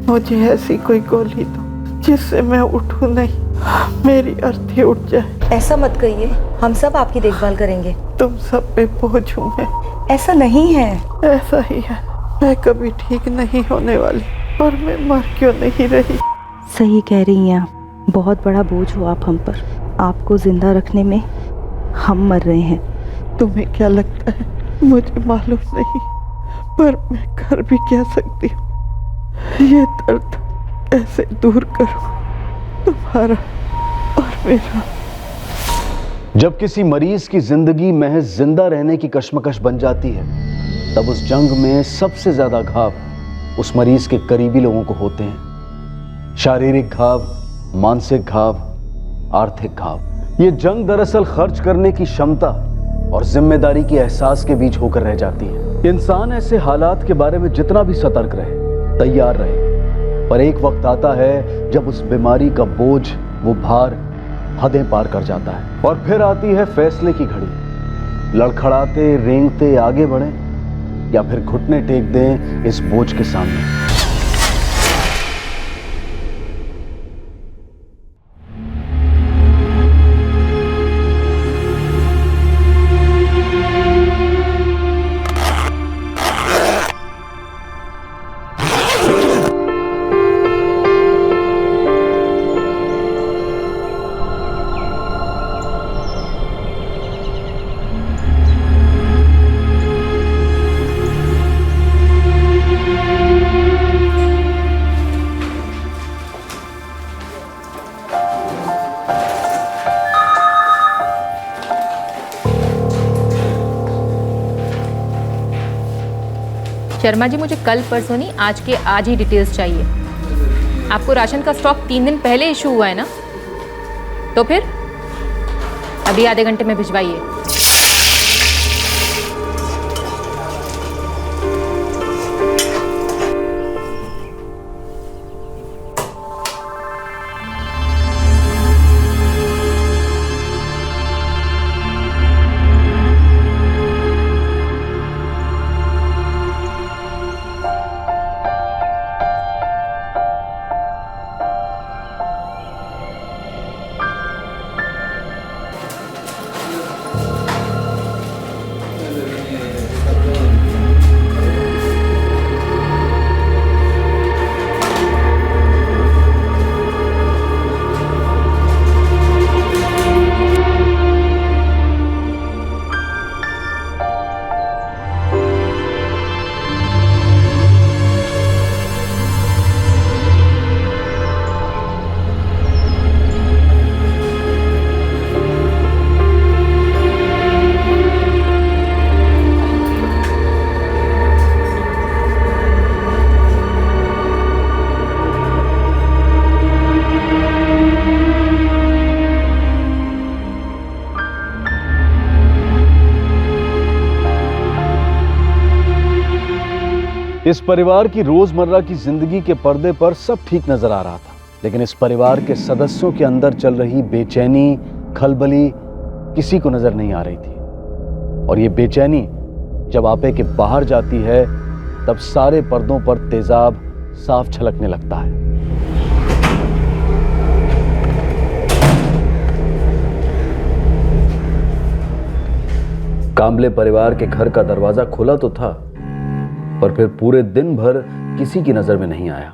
मुझे ऐसी कोई गोली दो जिससे मैं उठूं नहीं, मेरी अर्थी उठ जाए। ऐसा मत कहिए, हम सब आपकी देखभाल करेंगे। तुम सब पे बोझ हूं मैं। ऐसा नहीं है। ऐसा ही है, मैं कभी ठीक नहीं होने वाली, पर मैं मर क्यों नहीं रही। सही कह रही हैं आप, बहुत बड़ा बोझ हो आप हम पर। आपको जिंदा रखने में हम मर रहे हैं। तुम्हें क्या लगता है मुझे मालूम नहीं, पर मैं कर भी क्या सकती हूँ। ये दर्द कैसे दूर करूं, तुम्हारा और मेरा। जब किसी मरीज की जिंदगी महज जिंदा रहने की कश्मकश बन जाती है, तब उस जंग में सबसे ज्यादा घाव उस मरीज के करीबी लोगों को होते हैं। शारीरिक घाव, मानसिक घाव, आर्थिक घाव। ये जंग दरअसल खर्च करने की क्षमता और जिम्मेदारी के एहसास के बीच होकर रह जाती है। इंसान ऐसे हालात के बारे में जितना भी सतर्क रहे, तैयार रहे, पर एक वक्त आता है जब उस बीमारी का बोझ, वो भार हदें पार कर जाता है। और फिर आती है फैसले की घड़ी। लड़खड़ाते रेंगते आगे बढ़ें या फिर घुटने टेक दें इस बोझ के सामने। शर्मा जी, मुझे कल परसों नहीं, आज के आज ही डिटेल्स चाहिए। आपको राशन का स्टॉक 3 दिन पहले इशू हुआ है ना? तो फिर अभी आधे घंटे में भिजवाइए। इस परिवार की रोजमर्रा की जिंदगी के पर्दे पर सब ठीक नजर आ रहा था, लेकिन इस परिवार के सदस्यों के अंदर चल रही बेचैनी, खलबली किसी को नजर नहीं आ रही थी। और ये बेचैनी जब आपे के बाहर जाती है, तब सारे पर्दों पर तेजाब साफ छलकने लगता है। कांबले परिवार के घर का दरवाजा खुला तो था, पर फिर पूरे दिन भर किसी की नजर में नहीं आया।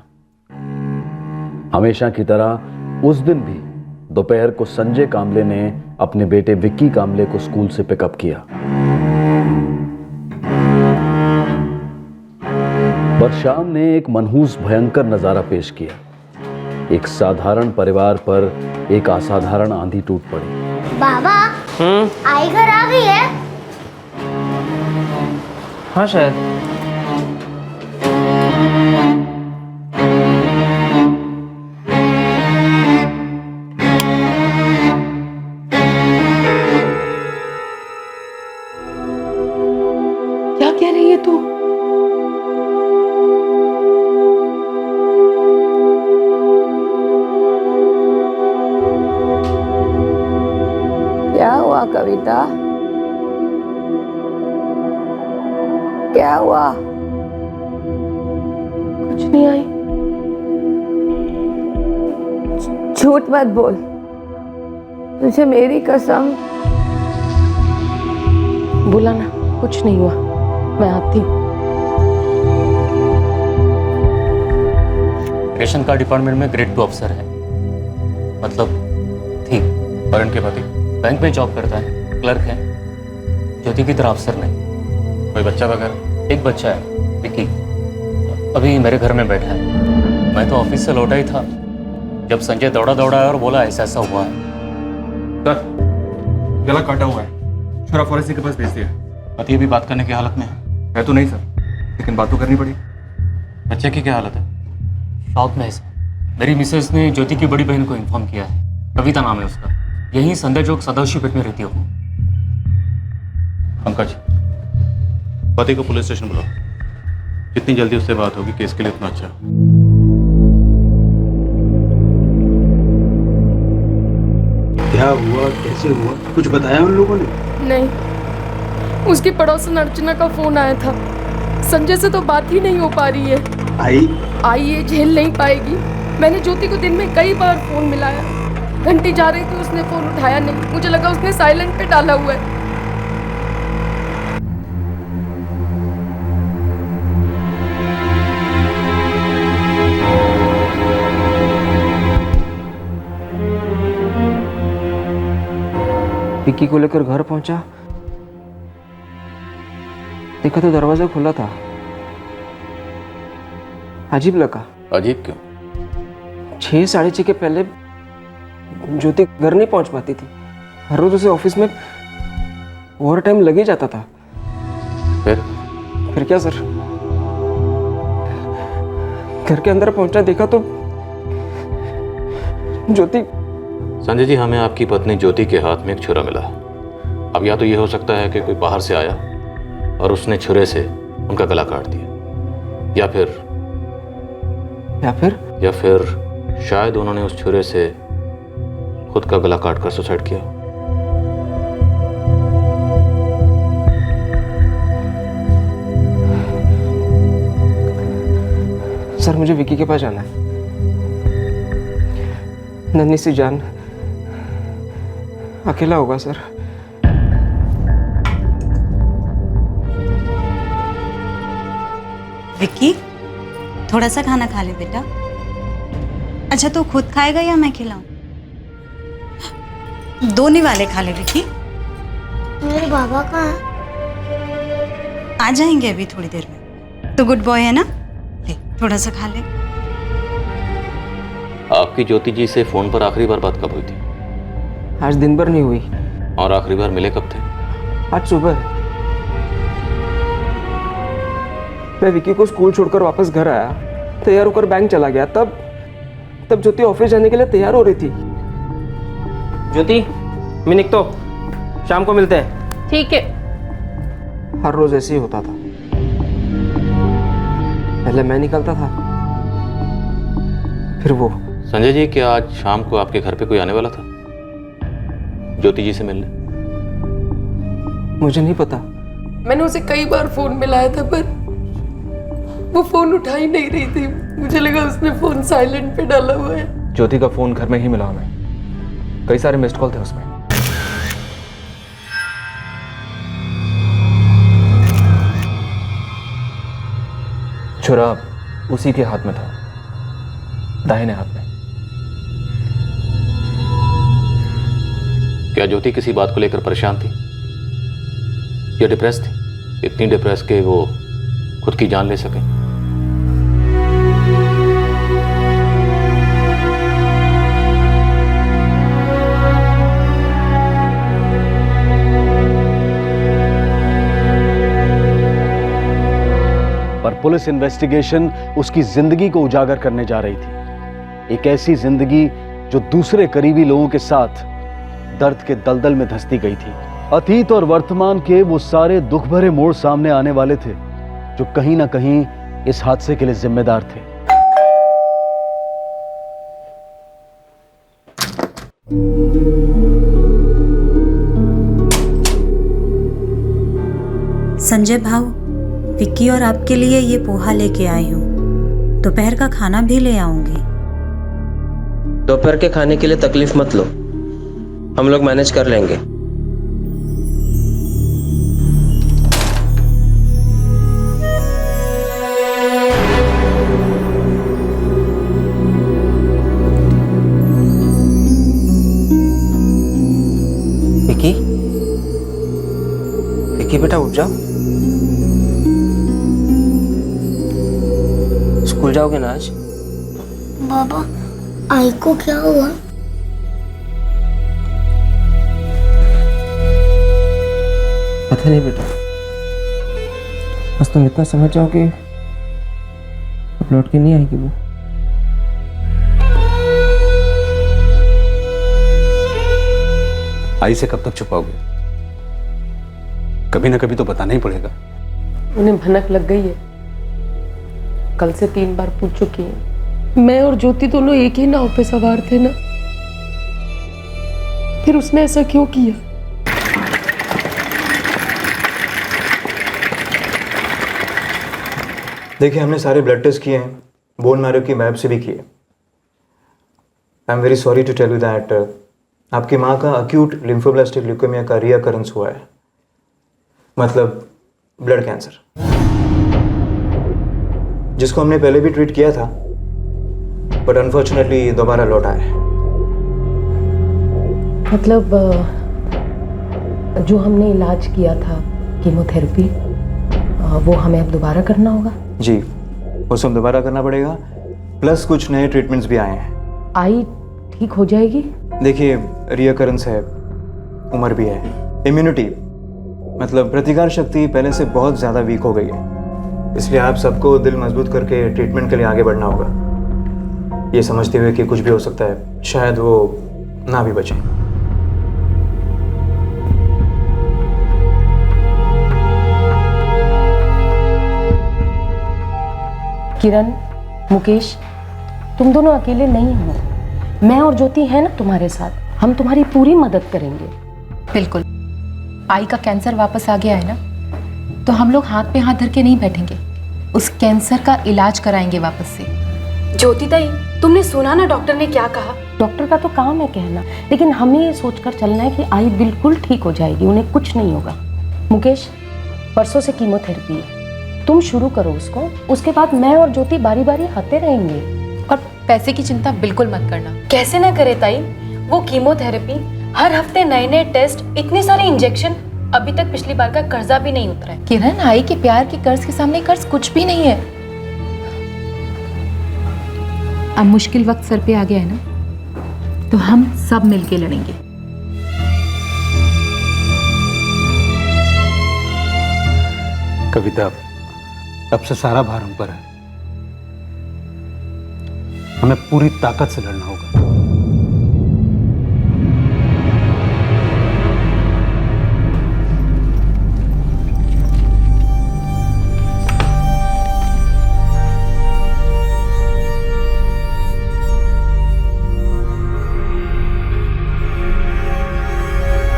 हमेशा की तरह उस दिन भी दोपहर को संजय कांबले ने अपने बेटे विक्की कांबले को स्कूल से पिकअप किया। पर शाम ने एक मनहूस भयंकर नजारा पेश किया। एक साधारण परिवार पर एक असाधारण आंधी टूट पड़ी। बाबा, आई घर आ गई है? हाँ शायद। क्या कह रही है तू? क्या हुआ कविता? क्या हुआ? कुछ नहीं आई। झूठ मत बोल, तुझे मेरी कसम। बोला ना, कुछ नहीं हुआ, मैं आती हूँ। रेशन कार्ड डिपार्टमेंट में ग्रेड 2 अफसर है, मतलब थी। वरुण के पति बैंक में जॉब करता है, क्लर्क है। ज्योति की तरह अफसर नहीं। कोई बच्चा वगैरह? एक बच्चा है, विक्की, अभी मेरे घर में बैठा है। मैं तो ऑफिस से लौटा ही था जब संजय दौड़ा और बोला ऐसा ऐसा हुआ है। सर, गला काटा हुआ है, छोरा फॉरेंसिक के पास भेज दिया। पति अभी बात करने की हालत में है तो नहीं सर, लेकिन बात तो करनी पड़ी। बच्चे की क्या हालत है? शॉक में है सर। मेरी मिसेस ने ज्योति की बड़ी बहन को इन्फॉर्म किया है, कविता नाम है उसका, यहीं संध्या चौक सदाशिवपेट में रहती हो। पंकज, पति को पुलिस स्टेशन बुलाओ, जितनी जल्दी उससे बात होगी केस के लिए उतना अच्छा। क्या हुआ, कैसे हुआ, कुछ बताया उन लोगों ने? नहीं, उसकी पड़ोसन अर्चना का फोन आया था। संजय से तो बात ही नहीं हो पा रही है। आई ये झेल नहीं पाएगी। मैंने ज्योति को दिन में कई बार फोन मिलाया, घंटी जा रही थी, उसने फोन उठाया नहीं। मुझे लगा उसने साइलेंट पे डाला हुआ है। विक्की को लेकर घर पहुंचा, देखा तो दरवाजा खुला था। अजीब लगा। अजीब क्यों? 6 साढ़े 6 के पहले ज्योति घर नहीं पहुंच पाती थी। हर रोज उसे ऑफिस में ओवर टाइम लग ही जाता था। फिर क्या सर, घर के अंदर पहुंचा, देखा तो ज्योति। संजय जी, हमें आपकी पत्नी ज्योति के हाथ में एक छुरा मिला। अब या तो ये हो सकता है कि कोई बाहर से आया और उसने छुरे से उनका गला काट दिया, या फिर शायद उन्होंने उस छुरे से खुद का गला काटकर सुसाइड किया। सर, मुझे विक्की के पास जाना है। नन्ही सी जान, अकेला होगा सर। विक्की, थोड़ा सा खाना खा ले बेटा। अच्छा, तू खुद खाएगा या मैं खिलाऊं? दोने वाले खा ले विक्की। मेरे बाबा कहाँ हैं? आ जाएंगे अभी थोड़ी देर में। तो गुड बॉय है ना, ले थोड़ा सा खा ले। आपकी ज्योति जी से फोन पर आखिरी बार बात कब हुई थी? आज दिन भर नहीं हुई। और आखिरी बार मिले कब थे? आज सुबह। मैं विक्की को स्कूल छोड़कर वापस घर आया, तैयार होकर बैंक चला गया। तब ज्योति ऑफिस जाने के लिए तैयार हो रही थी। ज्योति, मैं निकतो, शाम को मिलते हैं। ठीक है। हर रोज ऐसे ही होता था। पहले मैं निकलता था, फिर वो। संजय जी, क्या आज शाम को आपके घर पे कोई आने वाला था ज्योति जी से मिलने? मुझे नहीं पता। मैंने उसे कई बार फोन मिलाया था, पर वो फोन उठा ही नहीं रही थी। मुझे लगा उसने फोन साइलेंट पे डाला हुआ है। ज्योति का फोन घर में ही मिला हमें, कई सारे मिस्ड कॉल थे उसमें। छुरा उसी के हाथ में था, दाहिने हाथ में। क्या ज्योति किसी बात को लेकर परेशान थी या डिप्रेस थी? इतनी डिप्रेस के वो खुद की जान ले सके? पर पुलिस इन्वेस्टिगेशन उसकी जिंदगी को उजागर करने जा रही थी। एक ऐसी जिंदगी जो दूसरे करीबी लोगों के साथ दर्द के दलदल में धंसती गई थी। अतीत और वर्तमान के वो सारे दुख भरे मोड़ सामने आने वाले थे जो कहीं ना कहीं इस हादसे के लिए जिम्मेदार थे। संजय भाऊ, विक्की और आपके लिए ये पोहा लेके आई हूँ, दोपहर का खाना भी ले आऊंगी। दोपहर के खाने के लिए तकलीफ मत लो, हम लोग मैनेज कर लेंगे। विकी, विकी बेटा उठ जाओ। स्कूल जाओगे ना आज? बाबा, आई को क्या हुआ? पता नहीं बेटा, बस तुम इतना समझ जाओ कि अब लौट के नहीं आएगी वो। आई से कब तक छुपाओगे? कभी ना कभी तो बताना ही पड़ेगा। उन्हें भनक लग गई है, कल से 3 बार पूछ चुकी है। मैं और ज्योति दोनों एक ही नाव पे सवार थे ना, फिर उसने ऐसा क्यों किया? देखिए, हमने सारे ब्लड टेस्ट किए हैं, बोन मैरो की मैप से भी किए। I am very sorry to tell you that आपकी माँ का अक्यूट लिम्फोब्लास्टिक ल्यूकेमिया का रीअकरेंस हुआ है, मतलब ब्लड कैंसर, जिसको हमने पहले भी ट्रीट किया था, बट अनफॉर्चुनेटली दोबारा लौट आया है। मतलब जो हमने इलाज किया था, कीमोथेरेपी, वो हमें अब दोबारा करना होगा? जी, वो सब दोबारा करना पड़ेगा, प्लस कुछ नए ट्रीटमेंट्स भी आए हैं। आई ठीक हो जाएगी? देखिए, रीअकरेंस है, उम्र भी है, इम्यूनिटी मतलब प्रतिकार शक्ति पहले से बहुत ज़्यादा वीक हो गई है, इसलिए आप सबको दिल मजबूत करके ट्रीटमेंट के लिए आगे बढ़ना होगा, ये समझते हुए कि कुछ भी हो सकता है, शायद वो ना भी बचे। किरण, मुकेश, तुम दोनों अकेले नहीं हो, मैं और ज्योति है ना तुम्हारे साथ, हम तुम्हारी पूरी मदद करेंगे। बिल्कुल। आई का कैंसर वापस आ गया है ना, तो हम लोग हाथ पे हाथ धर के नहीं बैठेंगे, उस कैंसर का इलाज कराएंगे वापस से। ज्योति ताई, तुमने सुना ना डॉक्टर ने क्या कहा? डॉक्टर का तो काम है कहना, लेकिन हमें ये सोचकर चलना है कि आई बिल्कुल ठीक हो जाएगी, उन्हें कुछ नहीं होगा। मुकेश, परसों से कीमोथेरेपी है, तुम शुरू करो उसको, उसके बाद मैं और ज्योति बारी बारी आते रहेंगे। और पैसे की चिंता बिल्कुल मत करना। कैसे ना करे ताई, वो कीमोथेरेपी, हर हफ्ते नए नए टेस्ट, इतने सारे इंजेक्शन, अभी तक पिछली बार का कर्जा भी नहीं उतरा है। किरण, आई के प्यार के कर्ज के सामने कर्ज कुछ भी नहीं है। अब मुश्किल वक्त सर पे आ गया है ना, तो हम सब मिलके लड़ेंगे। कविता, अब से सारा भार हम पर है, हमें पूरी ताकत से लड़ना होगा।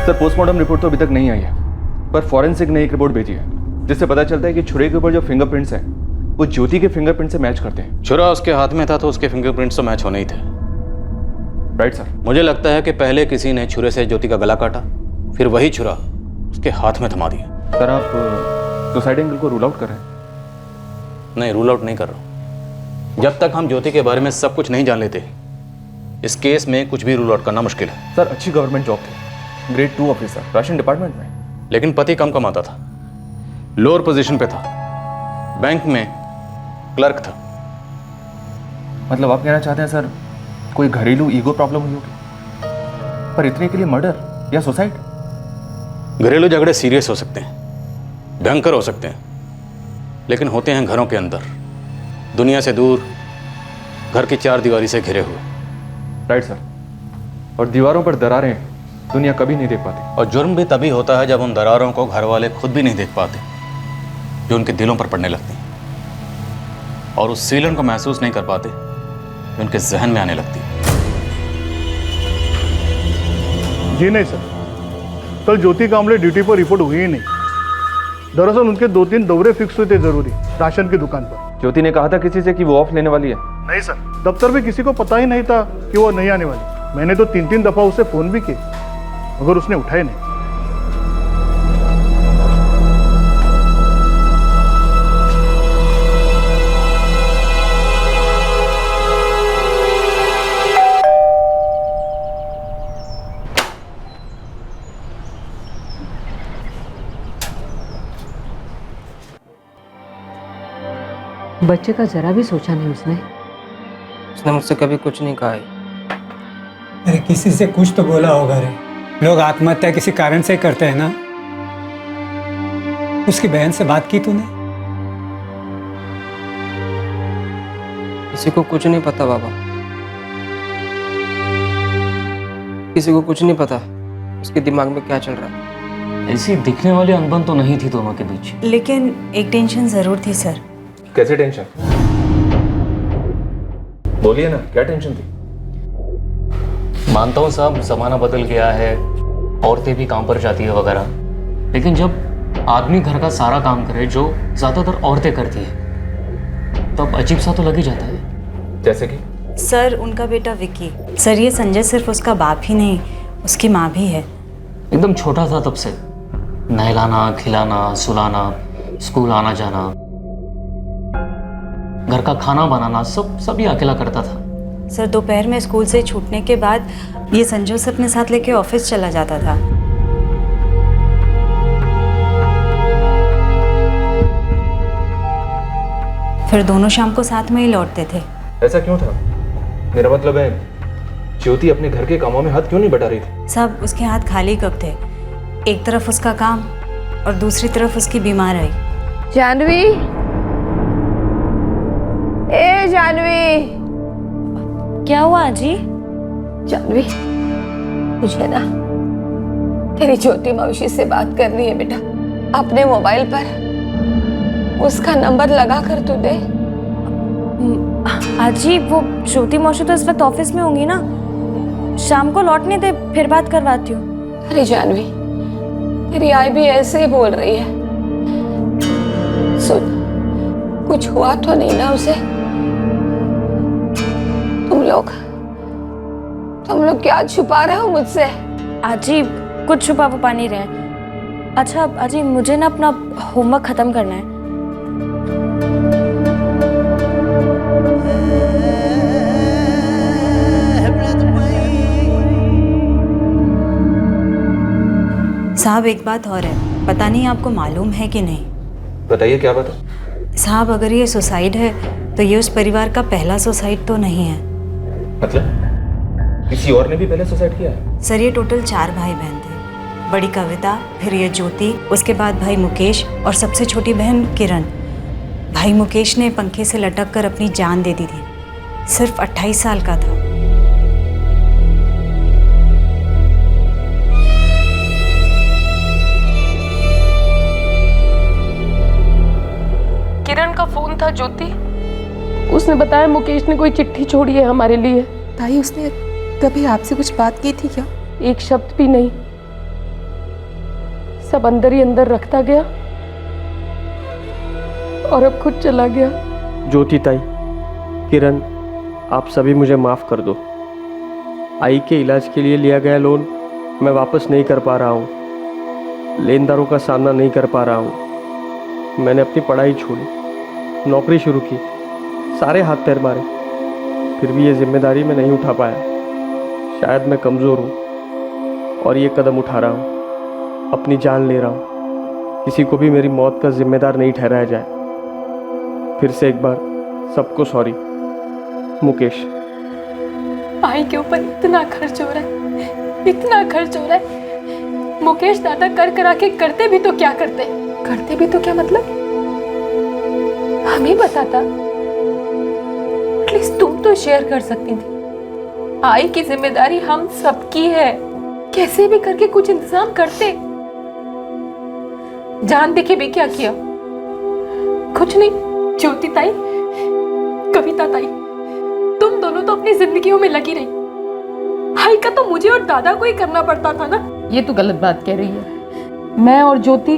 सर, पोस्टमार्टम रिपोर्ट तो अभी तक नहीं आई है, पर फॉरेंसिक ने एक रिपोर्ट भेजी है जिससे पता चलता है कि छुरे के ऊपर जो फिंगरप्रिंट्स हैं वो ज्योति के फिंगरप्रिंट से मैच करते हैं। छुरा उसके हाथ में था तो उसके फिंगरप्रिंट्स तो मैच होने ही थे। Right sir. मुझे लगता है कि पहले किसी ने छुरे से ज्योति का गला काटा, फिर वही छुरा उसके हाथ में थमा दिया। सर, आप सुसाइड एंगल को रूल आउट कर रहे हैं? नहीं, रूल आउट नहीं कर रहा। जब तक हम ज्योति के बारे में सब कुछ नहीं जान लेते, इस केस में कुछ भी रूल आउट करना मुश्किल है। सर, अच्छी गवर्नमेंट जॉब थी, ग्रेड 2 ऑफिसर, राशन डिपार्टमेंट में, लेकिन पति कम कमाता था, लोअर पोजीशन पे था, बैंक में क्लर्क था। मतलब आप कहना चाहते हैं सर, कोई घरेलू ईगो प्रॉब्लम हुई होगी, पर इतने के लिए मर्डर या सुसाइड? घरेलू झगड़े सीरियस हो सकते हैं, भयंकर हो सकते हैं, लेकिन होते हैं घरों के अंदर, दुनिया से दूर, घर की 4 दीवारी से घिरे हुए। Right sir. और दीवारों पर दरारें दुनिया कभी नहीं देख पाती। और जुर्म भी तभी होता है जब उन दरारों को घर वाले खुद भी नहीं देख पाते, जो उनके दिलों पर पड़ने लगती हैं, और उस सीलन को महसूस नहीं कर पाते जो उनके जहन में आने लगती है। जी नहीं सर, कल ज्योति कामले ड्यूटी पर रिपोर्ट हुई ही नहीं। दरअसल उनके 2-3 दौरे फिक्स हुए थे जरूरी, राशन की दुकान पर। ज्योति ने कहा था किसी से कि वो ऑफ लेने वाली है। नहीं सर, दफ्तर में किसी को पता ही नहीं था कि वो नहीं आने वाली। मैंने तो 3-3 दफा उसे फोन भी किए मगर उसने उठाए नहीं। बच्चे का जरा भी सोचा नहीं उसने। उसने मुझसे कभी कुछ नहीं कहा है। अरे किसी से कुछ तो बोला होगा रे। लोग आत्महत्या किसी कारण से करते हैं ना। उसकी बहन से बात की तूने? किसी को कुछ नहीं पता बाबा, किसी को कुछ नहीं पता उसके दिमाग में क्या चल रहा है। ऐसी दिखने वाली अनबन तो नहीं थी दोनों के बीच। लेकिन एक टेंशन जरूर थी सर। कैसे टेंशन? बोलिए ना, क्या टेंशन थी? मानता हूँ साहब, जमाना बदल गया है, औरतें भी काम पर जाती है वगैरह, लेकिन जब आदमी घर का सारा काम करे जो ज्यादातर औरतें करती है तब अजीब सा तो लग ही जाता है। जैसे कि? सर उनका बेटा विकी। सर ये संजय सिर्फ उसका बाप ही नहीं, उसकी माँ भी है। एकदम छोटा था तब से, नहलाना, खिलाना, सुलाना, स्कूल आना जाना, घर का खाना बनाना, सब ये अकेला करता था। सर दोपहर में स्कूल से छूटने के बाद ये संजय से अपने साथ लेके ऑफिस चला जाता था। फिर दोनों शाम को साथ में ही लौटते थे। ऐसा क्यों था? मेरा मतलब है ज्योति अपने घर के कामों में हाथ क्यों नहीं बटा रही थी? सब उसके हाथ खाली कब थे। एक तरफ उसका काम और दूसरी तरफ उसकी बीमार आई। जानवी, ए जानवी। क्या हुआ जी? जानवी, मुझे ना तेरी ज्योति मौसी से बात करनी है बेटा। अपने मोबाइल पर उसका नंबर लगा कर तू दे। आजी वो ज्योति मौसी तो इस वक्त ऑफिस में होंगी ना, शाम को लौटने दे फिर बात करवाती हूँ। अरे जानवी, तेरी आई भी ऐसे ही बोल रही है। सुन, कुछ हुआ तो नहीं ना उसे? तुम लोग क्या छुपा रहे हो मुझसे? आजी कुछ छुपा वुपा नहीं रहे। अच्छा आजी मुझे ना अपना होमवर्क खत्म करना है। साहब एक बात और है, पता नहीं आपको मालूम है कि नहीं। बताइए, क्या बात है? साहब अगर ये सुसाइड है तो ये उस परिवार का पहला सुसाइड तो नहीं है। मतलब किसी और ने भी पहले सुसाइड किया है? सर ये टोटल 4 भाई बहन थे। बड़ी कविता, फिर ये ज्योति, उसके बाद भाई मुकेश और सबसे छोटी बहन किरण। भाई मुकेश ने पंखे से लटक कर अपनी जान दे दी थी। सिर्फ 28 साल का था। किरण का फोन था ज्योति। उसने बताया मुकेश ने कोई चिट्ठी छोड़ी है हमारे लिए। ताई उसने कभी आपसे कुछ बात की थी क्या? एक शब्द भी नहीं, सब अंदर ही अंदर रखता गया और अब खुद चला गया। ज्योति ताई, किरण, आप सभी मुझे माफ़ कर दो। आई के इलाज के लिए लिया गया लोन मैं वापस नहीं कर पा रहा हूँ। लेनदारों का सामना नहीं कर पा रहा हूँ। मैंने अपनी पढ़ाई छोड़ी, नौकरी शुरू की, सारे हाथ पैर मारे, फिर भी ये जिम्मेदारी मैं नहीं उठा पाया। शायद मैं कमज़ोर हूँ और ये कदम उठा रहा हूँ, अपनी जान ले रहा हूँ। किसी को भी मेरी मौत का जिम्मेदार नहीं ठहराया जाए। फिर से एक बार सबको सॉरी। मुकेश। आई के ऊपर इतना खर्च हो रहा है, इतना खर्च हो रहा है। मुकेश दादा कर करा के करते भी तो क्या करते? करते भी तो क्या मतलब? हमें बताता, एटलीस्ट तुम तो शेयर कर सकती थी। आई की जिम्मेदारी हम सबकी है, कैसे भी करके कुछ इंतजाम करते। जान देखे भी क्या किया? कुछ नहीं। ज्योति ताई, कविता ताई, तुम दोनों तो अपनी जिंदगियों में लगी रही। आई का तो मुझे और दादा को ही करना पड़ता था ना। ये तो गलत बात कह रही है। मैं और ज्योति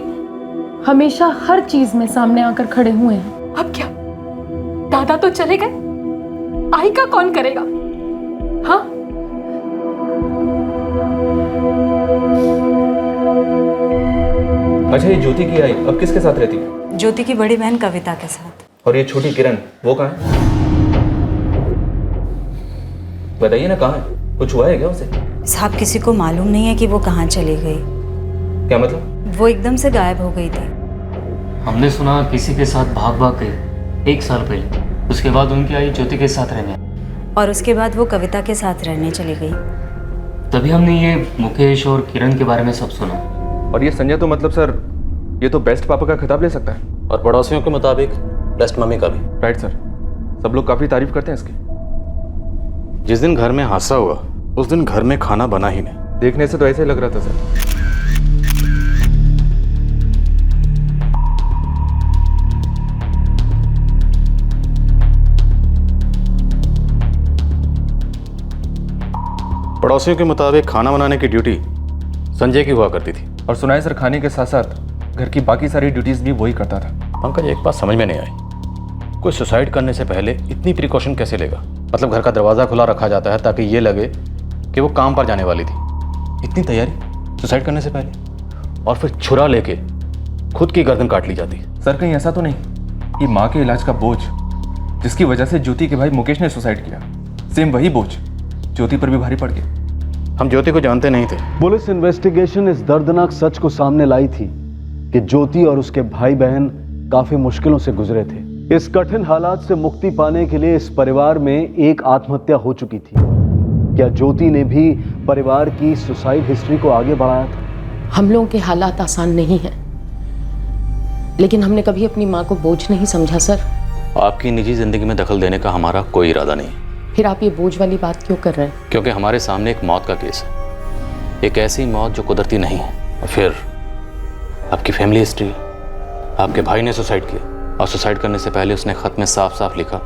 हमेशा हर चीज में सामने आकर खड़े हुए हैं। अब क्या? दादा तो चले गए, आई का कौन करेगा? हाँ, अच्छा, ये ज्योति की आई अब किसके साथ रहती है? ज्योति की बड़ी बहन कविता के साथ। और ये छोटी किरण, वो कहाँ है? बताइए ना, कहाँ है? कुछ हुआ है क्या उसे? साहब, किसी को मालूम नहीं है कि वो कहाँ चली गई। क्या मतलब? वो एकदम से गायब हो गई थी। हमने सुना किसी के साथ भाग भाग गई 1 साल पहले। उसके बाद उनकी आई ज्योति के साथ रहने, और उसके बाद वो कविता के साथ रहने चली गई। तभी हमने ये मुकेश और किरण के बारे में सब सुना। और ये संजय तो मतलब सर, ये तो बेस्ट पापा का खिताब ले सकता है। और पड़ोसियों के मुताबिक बेस्ट मम्मी का भी। राइट सर, सब लोग काफी तारीफ करते हैं इसकी। जिस दिन घर में हादसा हुआ उस दिन घर में खाना बना ही नहीं। देखने से तो ऐसे ही लग रहा था सर। पड़ोसियों के मुताबिक खाना बनाने की ड्यूटी संजय की हुआ करती थी। और सुना है सर, खाने के साथ साथ घर की बाकी सारी ड्यूटीज भी वही करता था। पंकज, एक बात समझ में नहीं आई, कोई सुसाइड करने से पहले इतनी प्रिकॉशन कैसे लेगा? मतलब घर का दरवाज़ा खुला रखा जाता है ताकि ये लगे कि वो काम पर जाने वाली थी। इतनी तैयारी सुसाइड करने से पहले, और फिर छुरा लेके खुद की गर्दन काट ली जाती। सर, कहीं ऐसा तो नहीं कि माँ के इलाज का बोझ जिसकी वजह से ज्योति के भाई मुकेश ने सुसाइड किया, सेम वही बोझ ज्योति पर भी भारी पड़ गया? हम ज्योति को जानते नहीं थे। पुलिस इन्वेस्टिगेशन इस दर्दनाक सच को सामने लाई थी कि ज्योति और उसके भाई बहन काफी मुश्किलों से गुजरे थे। इस कठिन हालात से मुक्ति पाने के लिए इस परिवार में एक आत्महत्या हो चुकी थी। क्या ज्योति ने भी परिवार की सुसाइड हिस्ट्री को आगे बढ़ाया था? हम लोगों के हालात आसान नहीं हैं, लेकिन हमने कभी अपनी माँ को बोझ नहीं समझा सर। आपकी निजी जिंदगी में दखल देने का हमारा कोई इरादा नहीं। फिर आप ये बोझ वाली बात क्यों कर रहे हैं? क्योंकि हमारे सामने एक मौत का केस है, एक ऐसी मौत जो कुदरती नहीं है। और फिर आपकी फैमिली हिस्ट्री, आपके भाई ने सुसाइड किया, और सुसाइड करने से पहले उसने खत में साफ साफ लिखा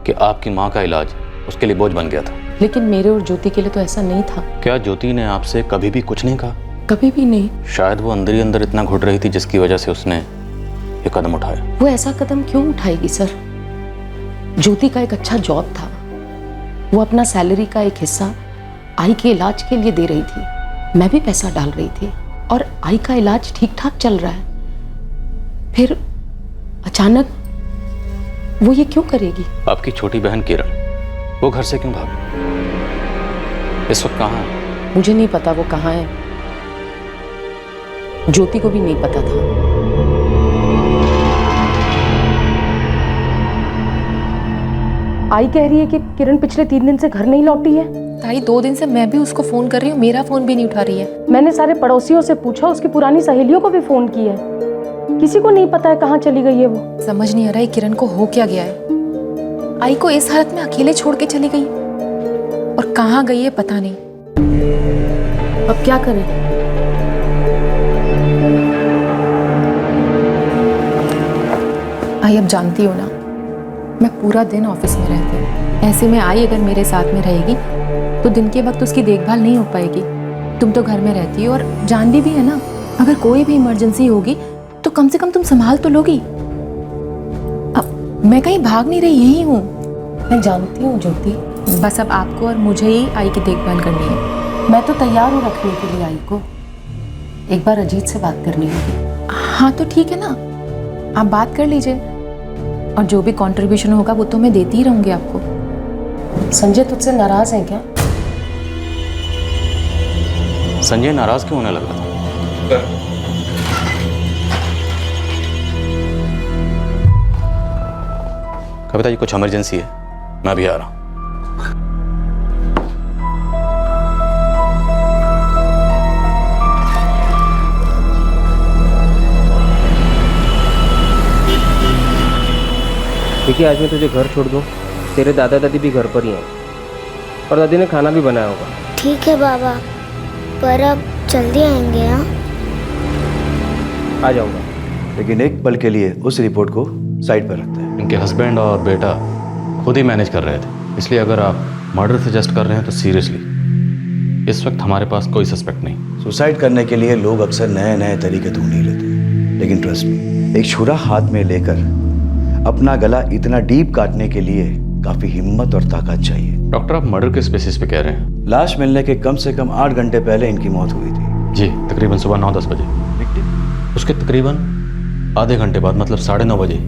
कि आपकी माँ का इलाज उसके लिए बोझ बन गया था। लेकिन मेरे और ज्योति के लिए तो ऐसा नहीं था। क्या ज्योति ने आपसे कभी भी कुछ नहीं कहा? कभी भी नहीं। शायद वो अंदर ही अंदर इतना घुट रही थी जिसकी वजह से उसने ये कदम उठाया। वो ऐसा कदम क्यों उठाएगी सर? ज्योति का एक अच्छा जॉब था, वो अपना सैलरी का एक हिस्सा आई के इलाज के लिए दे रही थी, मैं भी पैसा डाल रही थी, और आई का इलाज ठीक ठाक चल रहा है। फिर अचानक वो ये क्यों करेगी? आपकी छोटी बहन किरण, वो घर से क्यों भागी? इस वक्त कहाँ है? मुझे नहीं पता वो कहाँ है, ज्योति को भी नहीं पता था। आई कह रही है कि किरण पिछले 3 दिन से घर नहीं लौटी है। ताई 2 दिन से मैं भी उसको फोन कर रही हूँ, मेरा फोन भी नहीं उठा रही है। मैंने सारे पड़ोसियों से पूछा, उसकी पुरानी सहेलियों को भी फोन किया है, किसी को नहीं पता है कहाँ चली गई है वो। समझ नहीं आ रहा है किरण को हो क्या गया है। आई को इस हालत में अकेले छोड़ के चली गई, और कहाँ गई है पता नहीं। अब क्या करें? आई अब जानती हो ना, मैं पूरा दिन ऑफिस में रहती हूँ। ऐसे में आई अगर मेरे साथ में रहेगी तो दिन के वक्त उसकी देखभाल नहीं हो पाएगी। तुम तो घर में रहती हो और जानती भी है ना, अगर कोई भी इमरजेंसी होगी तो कम से कम तुम संभाल तो लोगी। अब मैं कहीं भाग नहीं रही, यही हूँ। मैं जानती हूँ ज्योति, बस अब आपको और मुझे ही आई की देखभाल करनी है। मैं तो तैयार हूँ रखने के लिए आई को। एक बार अजीत से बात करनी होगी। हाँ तो ठीक है ना, आप बात कर लीजिए, और जो भी कंट्रीब्यूशन होगा वो तो मैं देती ही रहूंगी आपको। संजय तुझसे नाराज है क्या? संजय नाराज क्यों होने लगा था? कविता जी, कुछ इमरजेंसी है, मैं अभी आ रहा हूं। देखिए, आज मैं तुझे घर छोड़ दूँ, तेरे दादा दादी भी घर पर ही हैं, और दादी ने खाना भी बनाया होगा। ठीक है बाबा, पर अब जल्दी आएंगे? हाँ, आ जाऊंगा। लेकिन एक पल के लिए उस रिपोर्ट को साइड पर रखते हैं। इनके हस्बैंड और बेटा खुद ही मैनेज कर रहे थे, इसलिए अगर आप मर्डर सजेस्ट कर रहे हैं तो सीरियसली इस वक्त हमारे पास कोई सस्पेक्ट नहीं। सुसाइड करने के लिए लोग अक्सर नए नए तरीके ढूंढ ही लेते हैं, लेकिन ट्रस्ट मी, एक छुरा हाथ में लेकर अपना गला इतना डीप काटने के लिए काफी हिम्मत और ताकत चाहिए। डॉक्टर, आप मर्डर किस बेसिस पे कह रहे हैं? लाश मिलने के कम से कम 8 घंटे पहले इनकी मौत हुई थी। जी, तकरीबन सुबह 9-10 बजे। उसके तकरीबन आधे घंटे बाद मतलब 9:30 बजे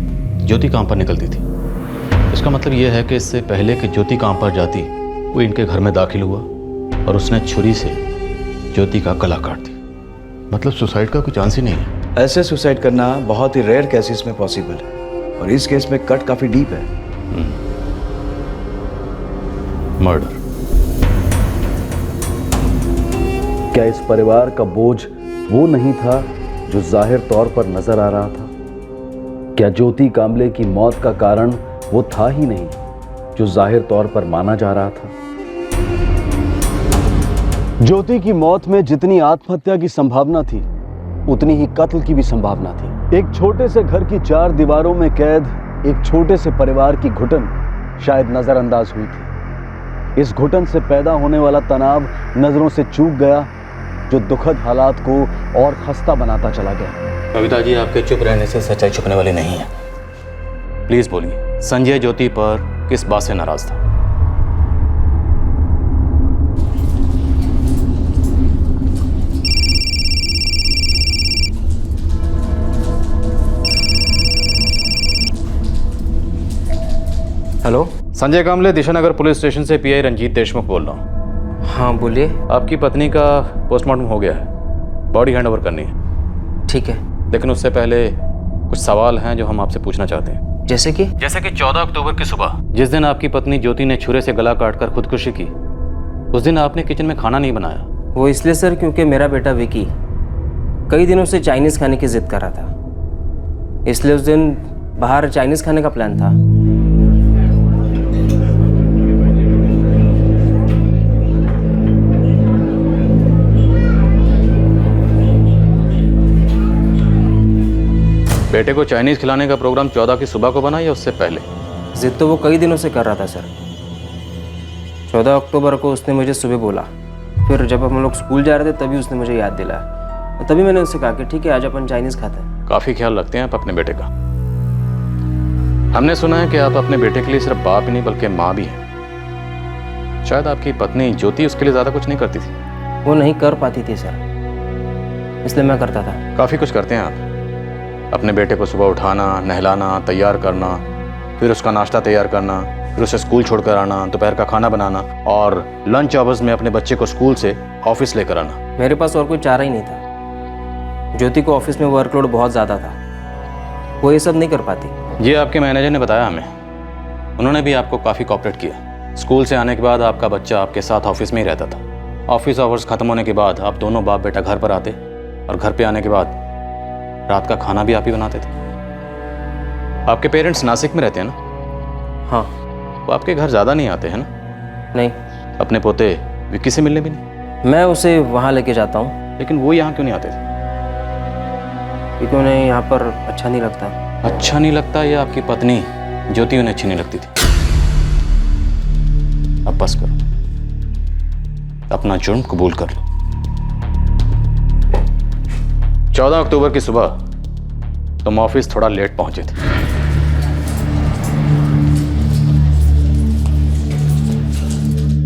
ज्योति काम पर निकलती थी। इसका मतलब यह है कि इससे पहले कि ज्योति काम पर जाती, वो इनके घर में दाखिल हुआ और उसने छुरी से ज्योति का गला काट दिया। मतलब सुसाइड का कोई चांस ही नहीं है। ऐसे सुसाइड करना बहुत ही रेयर केसेस में पॉसिबल है और इस केस में कट काफी डीप है। मर्डर। क्या इस परिवार का बोझ वो नहीं था जो जाहिर तौर पर नजर आ रहा था? क्या ज्योति कांबले की मौत का कारण वो था ही नहीं जो जाहिर तौर पर माना जा रहा था? ज्योति की मौत में जितनी आत्महत्या की संभावना थी, उतनी ही कत्ल की भी संभावना थी। एक छोटे से घर की 4 दीवारों में कैद एक छोटे से परिवार की घुटन शायद नजरअंदाज हुई थी। इस घुटन से पैदा होने वाला तनाव नजरों से चूक गया, जो दुखद हालात को और खस्ता बनाता चला गया। कविता जी, आपके चुप रहने से सच्चाई छुपने वाली नहीं है। प्लीज बोलिए, संजय ज्योति पर किस बात से नाराज था? Hello, Sanjay Kamble, Dishanagar police station से पीआई रंजीत देशमुख बोल रहा हूँ। हाँ बोलिए। आपकी पत्नी का पोस्टमार्टम हो गया है, बॉडी हैंड ओवर करनी है। ठीक है, लेकिन उससे पहले कुछ सवाल हैं जो हम आपसे पूछना चाहते हैं। जैसे कि 14 अक्टूबर की सुबह जिस दिन आपकी पत्नी ज्योति ने छुरे से गला काटकर खुदकुशी की, उस दिन आपने किचन में खाना नहीं बनाया। वो इसलिए सर क्योंकि मेरा बेटा विकी कई दिनों से चाइनीज़ खाने की जिद कर रहा था, इसलिए उस दिन बाहर चाइनीज़ खाने का प्लान था। बेटे को चाइनीज खिलाने का प्रोग्राम 14 की सुबह को बना या उससे पहले? जिद तो वो कई दिनों से कर रहा था सर। 14 अक्टूबर को उसने मुझे सुबह बोला, फिर जब हम लोग स्कूल जा रहे थे तभी उसने मुझे याद दिलाया, तभी मैंने उससे कहा कि ठीक है आज अपन चाइनीज़ खाते हैं। काफ़ी ख्याल रखते हैं आप अपने बेटे का। हमने सुना है कि आप अपने बेटे के लिए सिर्फ बाप ही नहीं बल्कि माँ भी हैं। शायद आपकी पत्नी ज्योति उसके लिए ज़्यादा कुछ नहीं करती थी। वो नहीं कर पाती थी सर, इसलिए मैं करता था। काफ़ी कुछ करते हैं आप। अपने बेटे को सुबह उठाना, नहलाना, तैयार करना, फिर उसका नाश्ता तैयार करना, फिर उसे स्कूल छोड़कर आना, दोपहर का खाना बनाना और लंच आवर्स में अपने बच्चे को स्कूल से ऑफिस लेकर आना। मेरे पास और कोई चारा ही नहीं था। ज्योति को ऑफिस में वर्कलोड बहुत ज़्यादा था, वो ये सब नहीं कर पाती। ये आपके मैनेजर ने बताया हमें। उन्होंने भी आपको काफ़ी कोऑपरेट किया। स्कूल से आने के बाद आपका बच्चा आपके साथ ऑफिस में ही रहता था। ऑफिस आवर्स ख़त्म होने के बाद आप दोनों बाप बेटा घर पर आते और घर पे आने के बाद रात का खाना भी आप ही बनाते थे। आपके पेरेंट्स नासिक में रहते हैं ना? हाँ। वो आपके घर ज़्यादा नहीं आते हैं ना? नहीं। अपने पोते विक्की से मिलने भी नहीं? मैं उसे वहाँ लेके जाता हूँ। लेकिन वो यहाँ क्यों नहीं आते थे? क्योंकि उन्हें यहाँ पर अच्छा नहीं लगता। अच्छा नहीं लगता या आपकी पत्नी ज्योति उन्हें अच्छी नहीं लगती थी? अब बस करो, अपना जुर्म कबूल कर लो। 14 अक्टूबर की सुबह तुम ऑफिस थोड़ा लेट पहुंचे थे।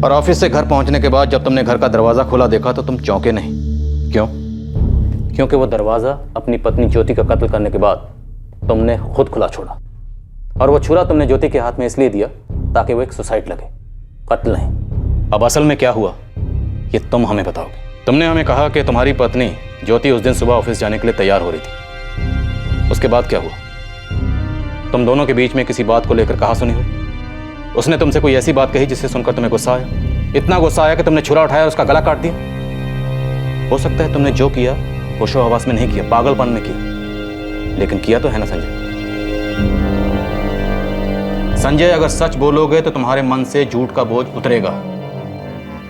और ऑफिस से घर पहुंचने के बाद जब तुमने घर का दरवाजा खोला देखा तो तुम चौंके नहीं। क्यों? क्योंकि वो दरवाजा अपनी पत्नी ज्योति का कत्ल करने के बाद तुमने खुद खुला छोड़ा और वो छुरा तुमने ज्योति के हाथ में इसलिए दिया ताकि वो एक सुसाइड लगे, कत्ल नहीं। अब असल में क्या हुआ ये तुम हमें बताओगे। तुमने हमें कहा कि तुम्हारी पत्नी ज्योति उस दिन सुबह ऑफिस जाने के लिए तैयार हो रही थी। उसके बाद क्या हुआ? तुम दोनों के बीच में किसी बात को लेकर कहासुनी हुई? उसने तुमसे कोई ऐसी बात कही जिससे सुनकर तुम्हें गुस्सा आया? इतना गुस्सा आया कि तुमने छुरा उठाया और उसका गला काट दिया? हो सकता है तुमने जो किया होशो हवास में नहीं किया, पागलपन में किया, लेकिन किया तो है ना संजय? संजय, अगर सच बोलोगे तो तुम्हारे मन से झूठ का बोझ उतरेगा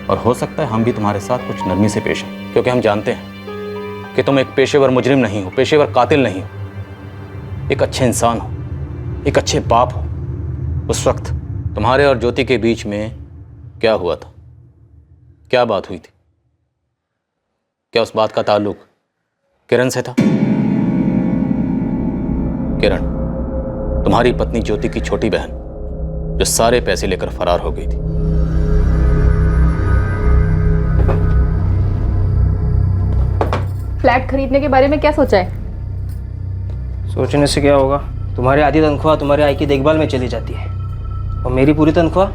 और हो सकता है हम भी तुम्हारे साथ कुछ नरमी से पेश आए, क्योंकि हम जानते हैं कि तुम एक पेशेवर मुजरिम नहीं हो, पेशेवर कातिल नहीं हो, एक अच्छे इंसान हो, एक अच्छे बाप हो। उस वक्त तुम्हारे और ज्योति के बीच में क्या हुआ था? क्या बात हुई थी? क्या उस बात का ताल्लुक किरण से था? किरण, तुम्हारी पत्नी ज्योति की छोटी बहन जो सारे पैसे लेकर फरार हो गई थी। फ्लैट खरीदने के बारे में क्या सोचा है? सोचने से क्या होगा, तुम्हारी आधी तनख्वाह तुम्हारे आई की देखभाल में चली जाती है और मेरी पूरी तनख्वाह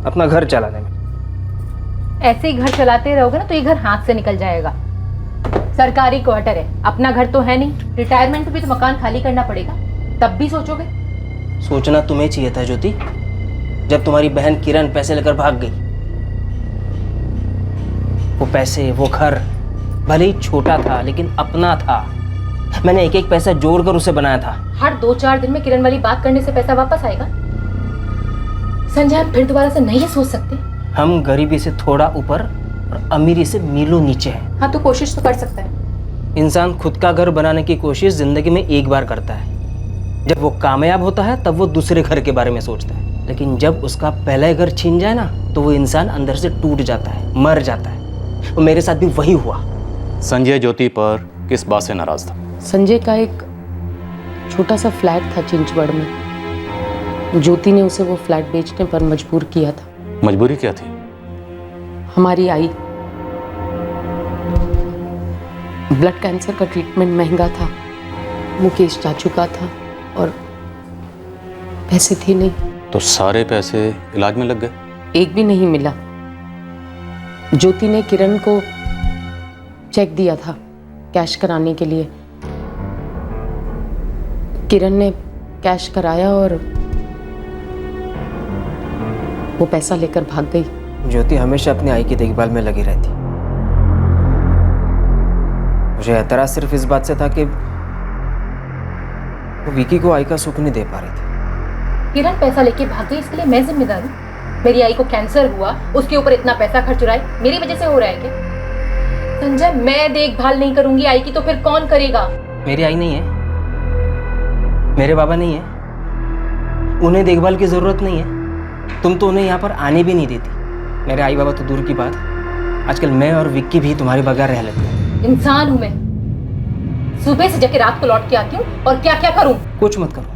अपना घर चलाने में। ऐसे ही घर चलाते रहोगे ना तो ये घर हाथ से निकल जाएगा। सरकारी क्वार्टर है, अपना घर तो है नहीं। रिटायरमेंट पे भी तो मकान खाली करना पड़ेगा, तब भी सोचोगे? सोचना तुम्हें चाहिए था ज्योति, जब तुम्हारी बहन किरण पैसे लेकर भाग गई। वो पैसे, वो घर भले ही छोटा था लेकिन अपना था। मैंने एक एक पैसा जोड़कर उसे बनाया था। हर 2-4 दिन में किरण वाली बात करने से पैसा वापस आएगा? संजय, आप फिर दोबारा से नहीं सोच सकते? हम गरीबी से थोड़ा ऊपर और अमीरी से मीलों नीचे हैं। हाँ, तो कोशिश तो कर सकता है। इंसान खुद का घर बनाने की कोशिश जिंदगी में एक बार करता है। जब वो कामयाब होता है तब वो दूसरे घर के बारे में सोचता है, लेकिन जब उसका पहला घर छीन जाए ना तो वो इंसान अंदर से टूट जाता है, मर जाता है। और मेरे साथ भी वही हुआ। संजय ज्योति पर किस बात से नाराज था? संजय का एक छोटा सा फ्लैट था चिंचवड़ में। ज्योति ने उसे वो फ्लैट बेचने पर मजबूर किया था। मजबूरी क्या थी? हमारी आई, ब्लड कैंसर का ट्रीटमेंट महंगा था, मुकेश जा चुका था और पैसे थे नहीं। तो सारे पैसे इलाज में लग गए? एक भी नहीं मिला। ज्योति ने किरण को चेक दिया था कैश कराने के लिए। किरण ने कैश कराया और वो पैसा लेकर भाग गई। ज्योति हमेशा अपनी आई की देखभाल में लगी रहती। मुझे एतराज सिर्फ इस बात से था कि वो विकी को आई का सुख नहीं दे पा रही थी। किरण पैसा लेके भाग गई, इसके लिए मैं जिम्मेदार हूँ? मेरी आई को कैंसर हुआ, उसके ऊपर इतना पैसा खर्च हो रहा है, मेरी वजह से हो रहा है क्या? संजय, मैं देखभाल नहीं करूंगी आई की तो फिर कौन करेगा? मेरी आई नहीं है, मेरे बाबा नहीं है, उन्हें देखभाल की जरूरत नहीं है। तुम तो उन्हें यहाँ पर आने भी नहीं देती। मेरे आई बाबा तो दूर की बात, आजकल मैं और विक्की भी तुम्हारे बगैर रह लेते हैं। इंसान हूं मैं, सुबह से जाके रात को लौट के आती हूँ और क्या क्या करूं? कुछ मत करो।